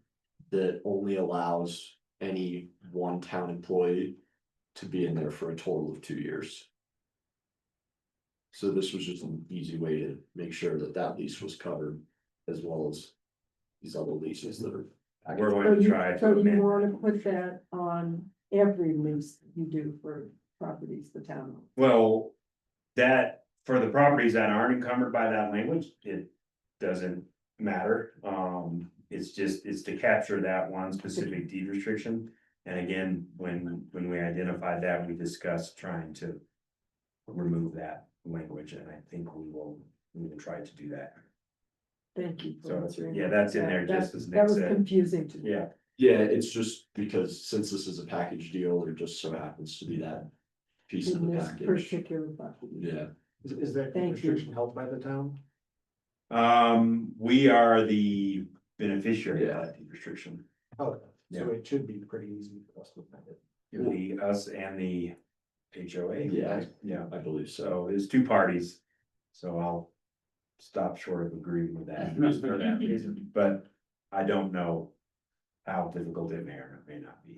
that only allows any one town employee to be in there for a total of 2 years. So this was just an easy way to make sure that that lease was covered as well as these other leases that are. We're going to try So to you amend. wanna put that on every lease you do for properties the town owns? Well, that, for the properties that aren't encumbered by that language, it doesn't matter. It's to capture that one specific deed restriction. And again, when we identified that, we discussed trying to remove that language, and I think we will try to do that. Thank you. for So, answering yeah, that. that's in there That- just as That Nick was said. confusing to me. Yeah, Yeah, it's just because since this is a package deal, there just so happens to be that piece of In the this package. particular property. Yeah. Is that Thank you. restriction held by the town? we are the beneficiary of that deed restriction. Oh, Yeah. so it should be pretty easy for us to find it. It would be us and the HOA. Yeah, Yeah, I believe so. so there's 2 parties, so I'll stop short of agreeing with that just for that reason, but I don't know how difficult it may or may not be.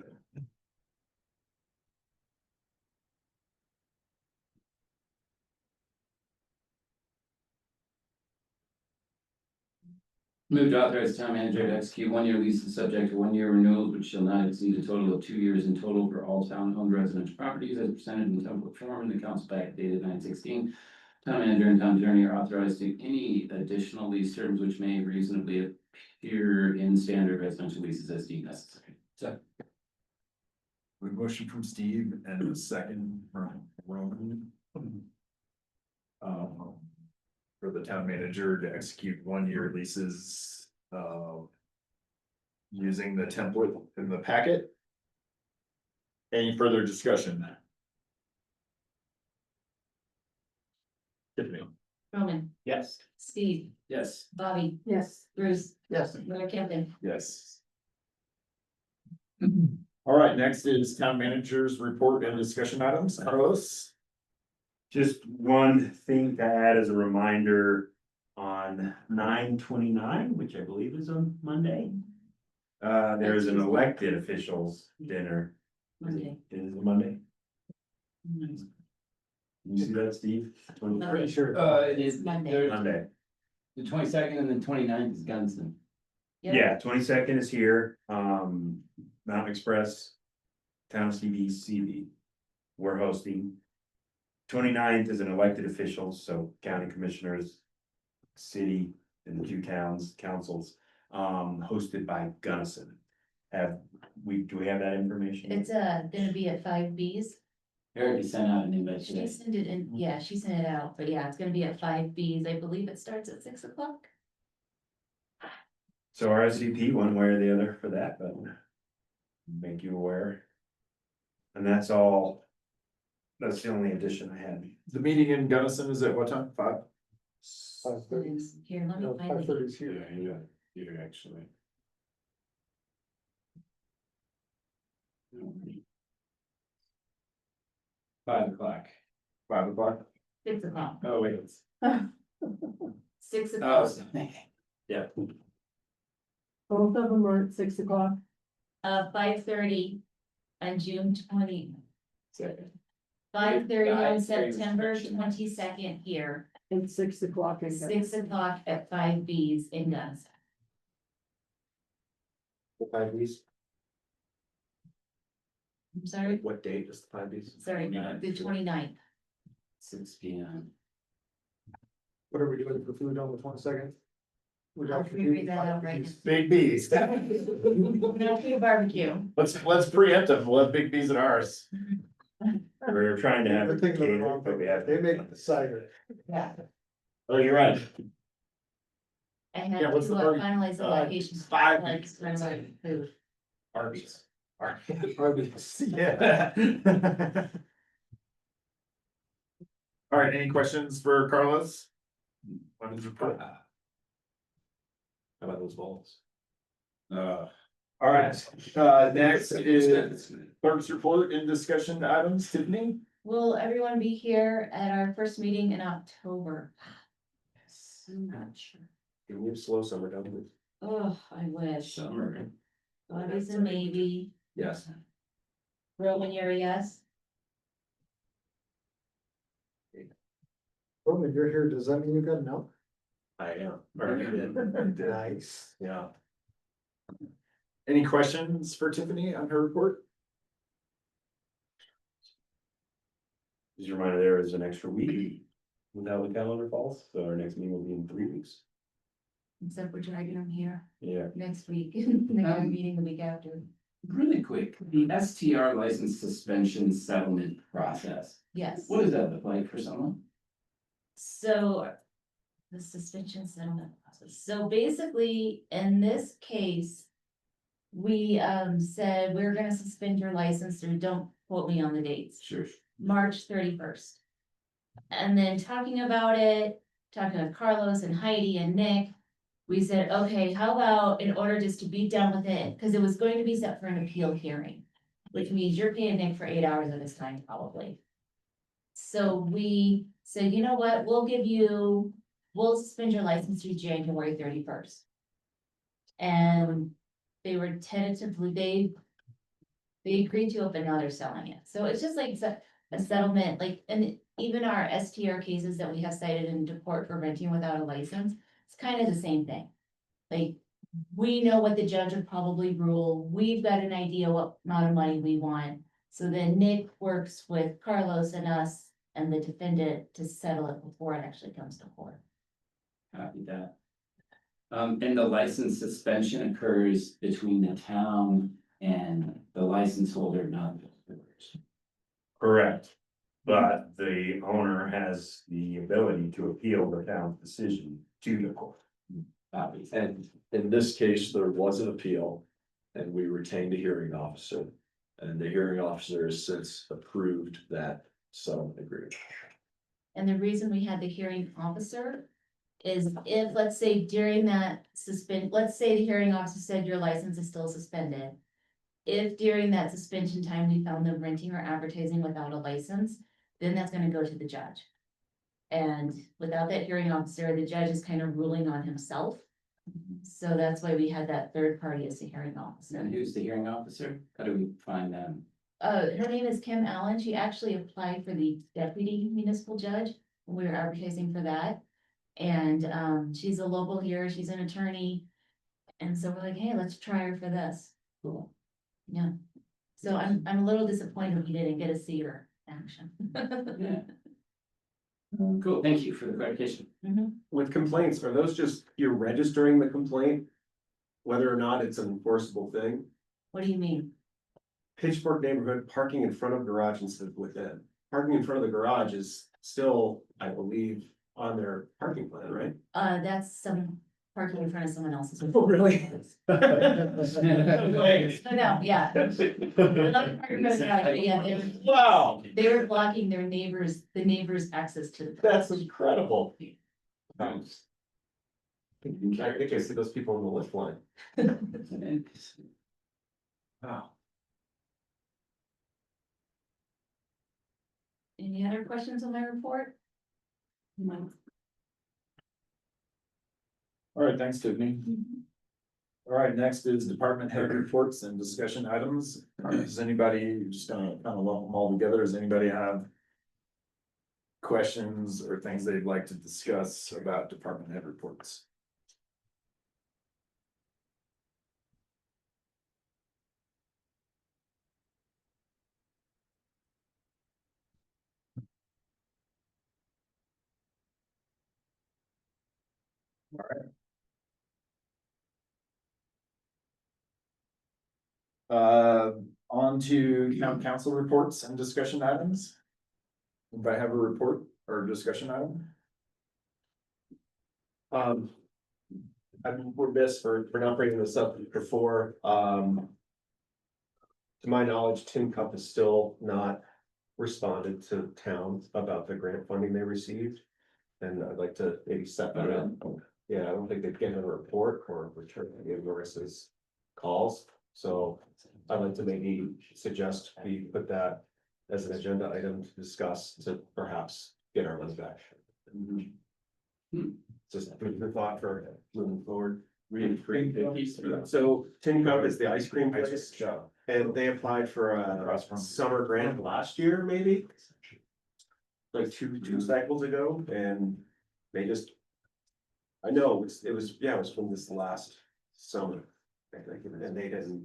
Move to authorize the town manager to execute 1-year leases subject to 1-year renewals, which shall not exceed a total of 2 years in total for all town-owned residential properties as presented in template form in the council packet dated 9/16. Town manager and town attorney are authorized to any additional lease terms which may reasonably appear in standard residential leases as deemed necessary. So. We motion from Steve and a second from Roman. For the town manager to execute 1-year leases, using the template in the packet. Any further discussion? Tiffany? Roman, Yes. Steve, Yes. Bobby, Yes. Bruce, Yes. Mayor Camden. Yes. All right, next is town manager's report and discussion items. Carlos? Just one thing to add as a reminder on 9/29, which I believe is on Monday. There is an elected officials dinner. Monday. It is Monday. You see that, Steve? Pretty sure. It is Monday. Monday. The 22nd and the 29th is Gunston. Yep. Yeah, 22nd is here, Mountain Express, Town CB. We're hosting. 29th is an elected officials, so county commissioners, city and the 2 towns councils, hosted by Gunnison. Do we have that information? It's gonna be at 5Bs. I already sent out an invite She today. sent it in, yeah, she sent it out, but yeah, it's gonna be at 5Bs. I believe it starts at 6 o'clock. So RSVP one way or the other for that, but make you aware. And that's all. That's the only addition I had. The meeting in Gunnison is at what time? 5? Here, let me find it. 5:30 is here. Here, actually. 5 o'clock. 5 o'clock? 6 o'clock. Oh, wait. 6 Oh, o'clock. yeah. Both of them are at 6 o'clock. 5:30 on June 20. Second. 5:30 on Guys, September restriction. 22nd here. And 6 o'clock in 6 o'clock at 5Bs in Gunnison. The 5Bs, I'm sorry, what date is the 5Bs? sorry, the 29th. 6 P.M. What are we doing for food on the 22nd? I'll figure that out right now. Big B's. No food barbecue. Let's preempt them. We'll have big B's at ours. We're trying to have. We're it thinking of the catered, wrong but we thing. have. They make the cider. Yeah. Oh, you're right. I had Yeah, to what's the bar- finalize the location. 5 Like, food. Arby's. Arby's. Yeah. All right, any questions for Carlos? On his report? How about those balls? All right, next is clerk's report and discussion items. Tiffany? Will everyone be here at our first meeting in October? I'm not sure. Can we have slow summer down, please? Oh, I wish. Summer. Bobby's a maybe. Yes. Roman, you're a yes? Roman, you're here, does that mean you got milk? I am. Or you did. Nice. Yeah. Any questions for Tiffany on her report? Just a reminder, there is an extra week without the calendar falls, so our next meeting will be in 3 weeks. Except we're dragging them here Yeah. next week, next meeting the week after. Really quick, the STR license suspension settlement process. Yes. What does that look like for someone? So the suspension settlement process. So basically, in this case, we said we're gonna suspend your license through, don't quote me on the dates, Sure. March 31st. And then talking about it, talking with Carlos and Heidi and Nick, we said, okay, how about in order just to be done with it, because it was going to be set for an appeal hearing, which means you're paying Nick for 8 hours of his time probably. So we said, you know what, we'll suspend your license through January 31st. And they were tentatively, they agreed to it, but now they're selling it. So it's just like a settlement, like, and even our STR cases that we have cited into court for renting without a license, it's kind of the same thing. Like, we know what the judge would probably rule, we've got an idea what amount of money we want. So then Nick works with Carlos and us and the defendant to settle it before it actually comes to court. Copy that. And the license suspension occurs between the town and the license holder, not the Correct. But the owner has the ability to appeal the town's decision to the court. And in this case, there was an appeal and we retained a hearing officer. And the hearing officer has since approved that settlement agreement. And the reason we had the hearing officer is if, let's say during that let's say the hearing officer said your license is still suspended. If during that suspension time we found them renting or advertising without a license, then that's gonna go to the judge. And without that hearing officer, the judge is kind of ruling on himself. So that's why we had that third party as the hearing officer. And who's the hearing officer? How do we find them? Her name is Kim Allen. She actually applied for the deputy municipal judge. We were advertising for that. And, she's a local here. She's an attorney. And so we're like, hey, let's try her for this. Cool. Yeah. So I'm a little disappointed we didn't get to see her in action. Yeah. Cool, thank you for the clarification. With complaints, are those just, you're registering the complaint? Whether or not it's an enforceable thing? What do you mean? Pitchfork neighborhood parking in front of garage instead of within. Parking in front of the garage is still, I believe, on their parking plan, right? That's some parking in front of someone else's. Oh, really? No, yeah. Wow, They were blocking the neighbor's access to the. that's incredible. I think I see those people on the lift line. Wow. Any other questions on my report? All right, thanks, Tiffany. All right, next is department head reports and discussion items. Does anybody, just gonna kind of lump them all together, does anybody have questions or things they'd like to discuss about department head reports? All right. On to town council reports and discussion items. If I have a report or discussion item. We're best for not bringing this up before, to my knowledge, Tin Cup is still not responded to town about the grant funding they received. And I'd like to maybe set that up. Yeah, I don't think they've given a report or return any of Marissa's calls, so I'd like to maybe suggest we put that as an agenda item to discuss to perhaps get our money back. Just food for thought for moving forward. So Tin Cup is the ice cream place, and they applied for a summer grant last year, maybe. Like two cycles ago, and they just. I know, it was from this last summer, I think, and they didn't.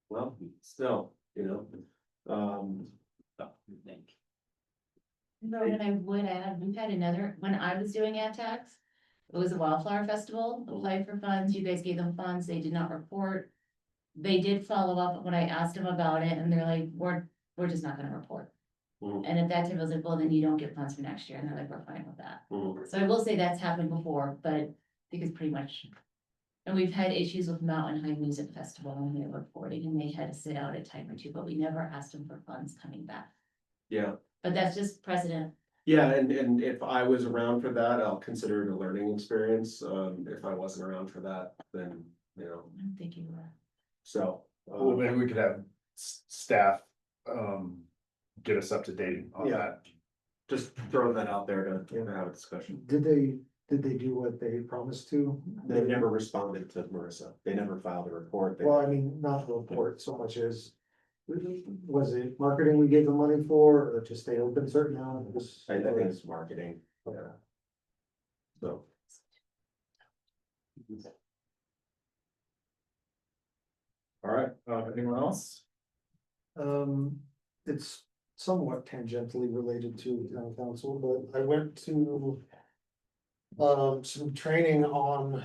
Well, still, No, and I would add, we've had another, when I was doing ad tax, it was a wildflower festival, applied for funds, you guys gave them funds, they did not report. They did follow up when I asked them about it, and they're like, we're just not gonna report. And at that time, I was like, well, then you don't get funds for next year, and they're like, we're fine with that. So I will say that's happened before, but I think it's pretty much. And we've had issues with Mountain High Music Festival when they were reporting, and they had to sit out a time or two, but we never asked them for funds coming back. Yeah. But that's just precedent. Yeah, and if I was around for that, I'll consider it a learning experience. If I wasn't around for that, then, I don't think you were. so. Well, maybe we could have staff, get us up to date on Yeah. that. Just throwing that out there to have a discussion. Did they do what they promised to? They never responded to Marissa. They never filed a report. Well, I mean, not the report so much as, was it marketing we gave them money for, or to stay open certain hours? I think it's marketing. Yeah. So. All right, anyone else? It's somewhat tangentially related to town council, but I went to some training on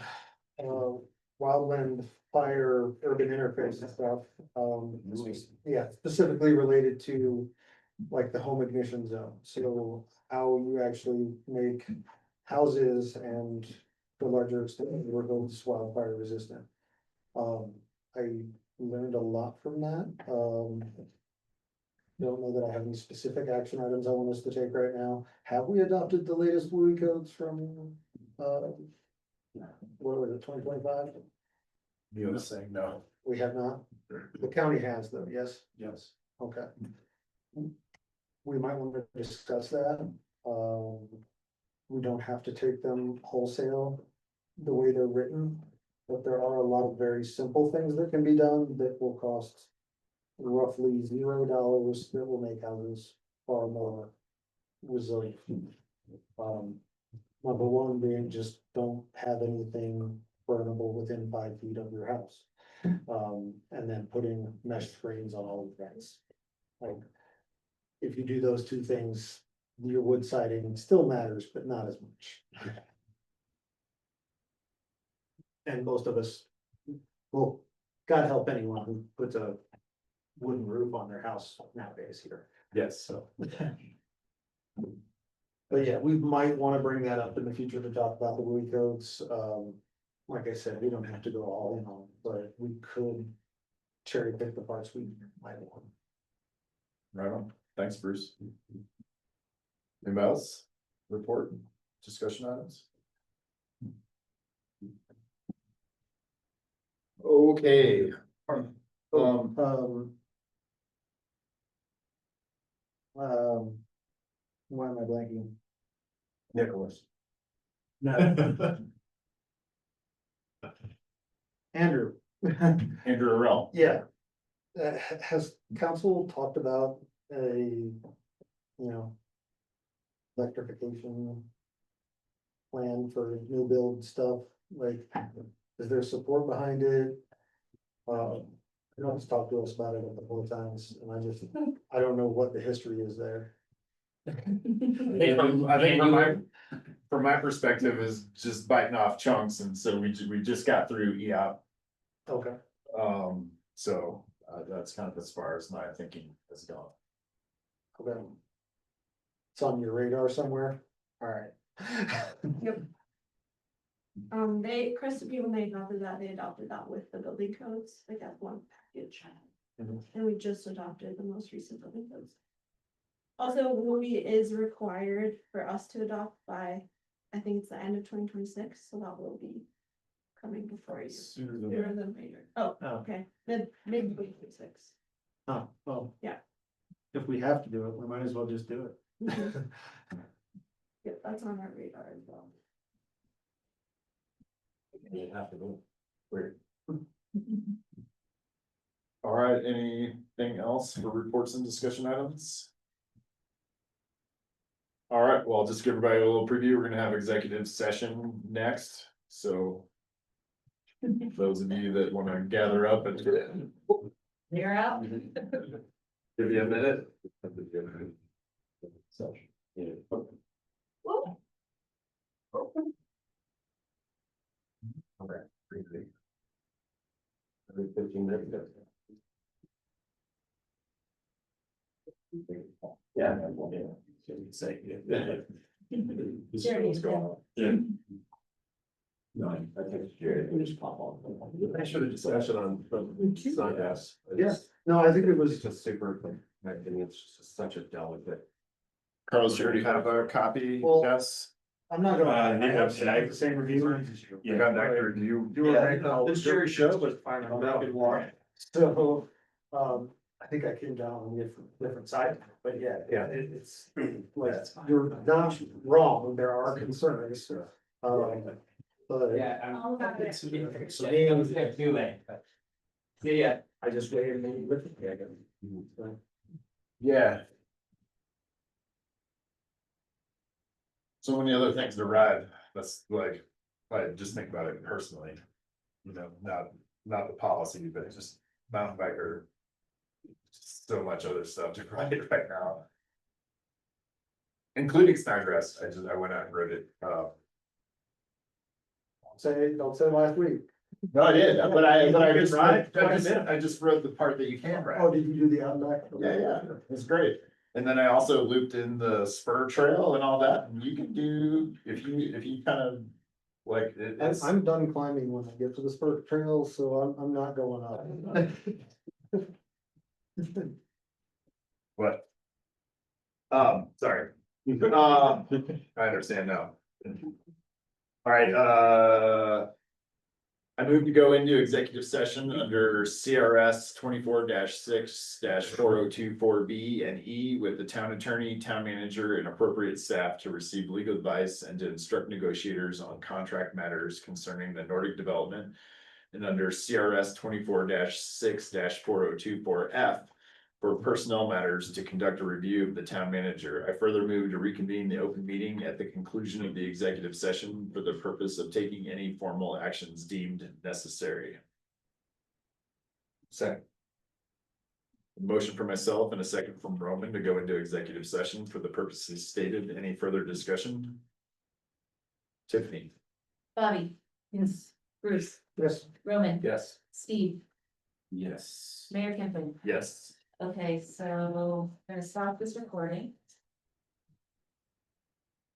wildland fire urban interface and stuff. Yeah, specifically related to like the home ignition zone. So how you actually make houses and to a larger extent, neighborhoods wildfire resistant. I learned a lot from that. Don't know that I have any specific action items I want us to take right now. Have we adopted the latest WUI codes from, what was it, 2025? You were saying no. We have not. The county has though, yes? Yes. Okay. We might want to discuss that. We don't have to take them wholesale the way they're written. But there are a lot of very simple things that can be done that will cost roughly $0 that will make houses far more resilient. Number one being just don't have anything burnable within 5 feet of your house. And then putting mesh screens on all of things. Like, if you do those two things, your wood siding still matters, but not as much. And most of us, well, God help anyone who puts a wooden roof on their house nowadays here. Yes. So. But yeah, we might want to bring that up in the future to talk about the WUI codes. Like I said, we don't have to go all in on it, but we could cherry pick the parts we might want. Right on. Thanks, Bruce. Anybody else? Report, discussion items? Okay. Why am I blanking? Nicholas. Andrew. Andrew Arell. Yeah. Has council talked about electrification plan for new build stuff? Like, is there support behind it? You know, just talk to us about it a couple of times, and I don't know what the history is there. I think from my perspective is just biting off chunks, and so we just got through EOP. Okay. So that's kind of as far as my thinking has gone. Okay. It's on your radar somewhere? Alright. Yep. When they adopted that, they adopted that with the building codes, like that's one package. Mhm. And we just adopted the most recent building codes. Also, WUI is required for us to adopt by, I think it's the end of 2026, so that will be coming before you. Sooner than Sooner than later. Oh, okay, then maybe 2026. Oh, well. Yeah. If we have to do it, we might as well just do it. Yep, that's on our radar as well. You have to go. Weird. All right, anything else for reports and discussion items? All right, well, I'll just give everybody a little preview. We're gonna have executive session next, so. Those of you that wanna gather up and. You're out. Give you a minute. Okay. Every 15 minutes. Yeah. Say. What's going on? Yeah. No, I think Jared, we just pop on. Thanks for the discussion on Sawgrass. Yes, no, I think it was. It's just super, I think it's just such a delicate. Carlos, you already have a copy? Well, Yes. I'm not gonna. I have the same review. You got that to review. It's Jerry's show, but fine. So, I think I came down on a different side, but yeah, it's like, you're not wrong, there are concerns. But. All about it. So me, Too late. See ya. I just waited maybe with it. Yeah. So many other things to ride, that's like, I just think about it personally. You know, not the policy, but it's just mountain biker. So much other stuff to ride right now. Including Snodgrass, I went out and rode it, Don't say last week. No, I did, but I You just, tried? I just wrote the part that you can write. Oh, did you do the outback? Yeah, it's great. And then I also looped in the spur trail and all that, and you can do, if you kind of, like, it's. I'm done climbing when I get to the spurt trail, so I'm not going up. What? Sorry. I understand now. All right, I move to go into executive session under CRS 24-6-4024B and E with the town attorney, town manager, and appropriate staff to receive legal advice and to instruct negotiators on contract matters concerning the Nordic development. And under CRS 24-6-4024F for personnel matters to conduct a review of the town manager. I further move to reconvene the open meeting at the conclusion of the executive session for the purpose of taking any formal actions deemed necessary. Second. Motion for myself and a second from Roman to go into executive session for the purposes stated. Any further discussion? Tiffany? Bobby, Yes. Bruce, Yes. Roman, Yes. Steve, Yes. Mayor Kimpton. Yes. Okay, so I'm gonna stop this recording.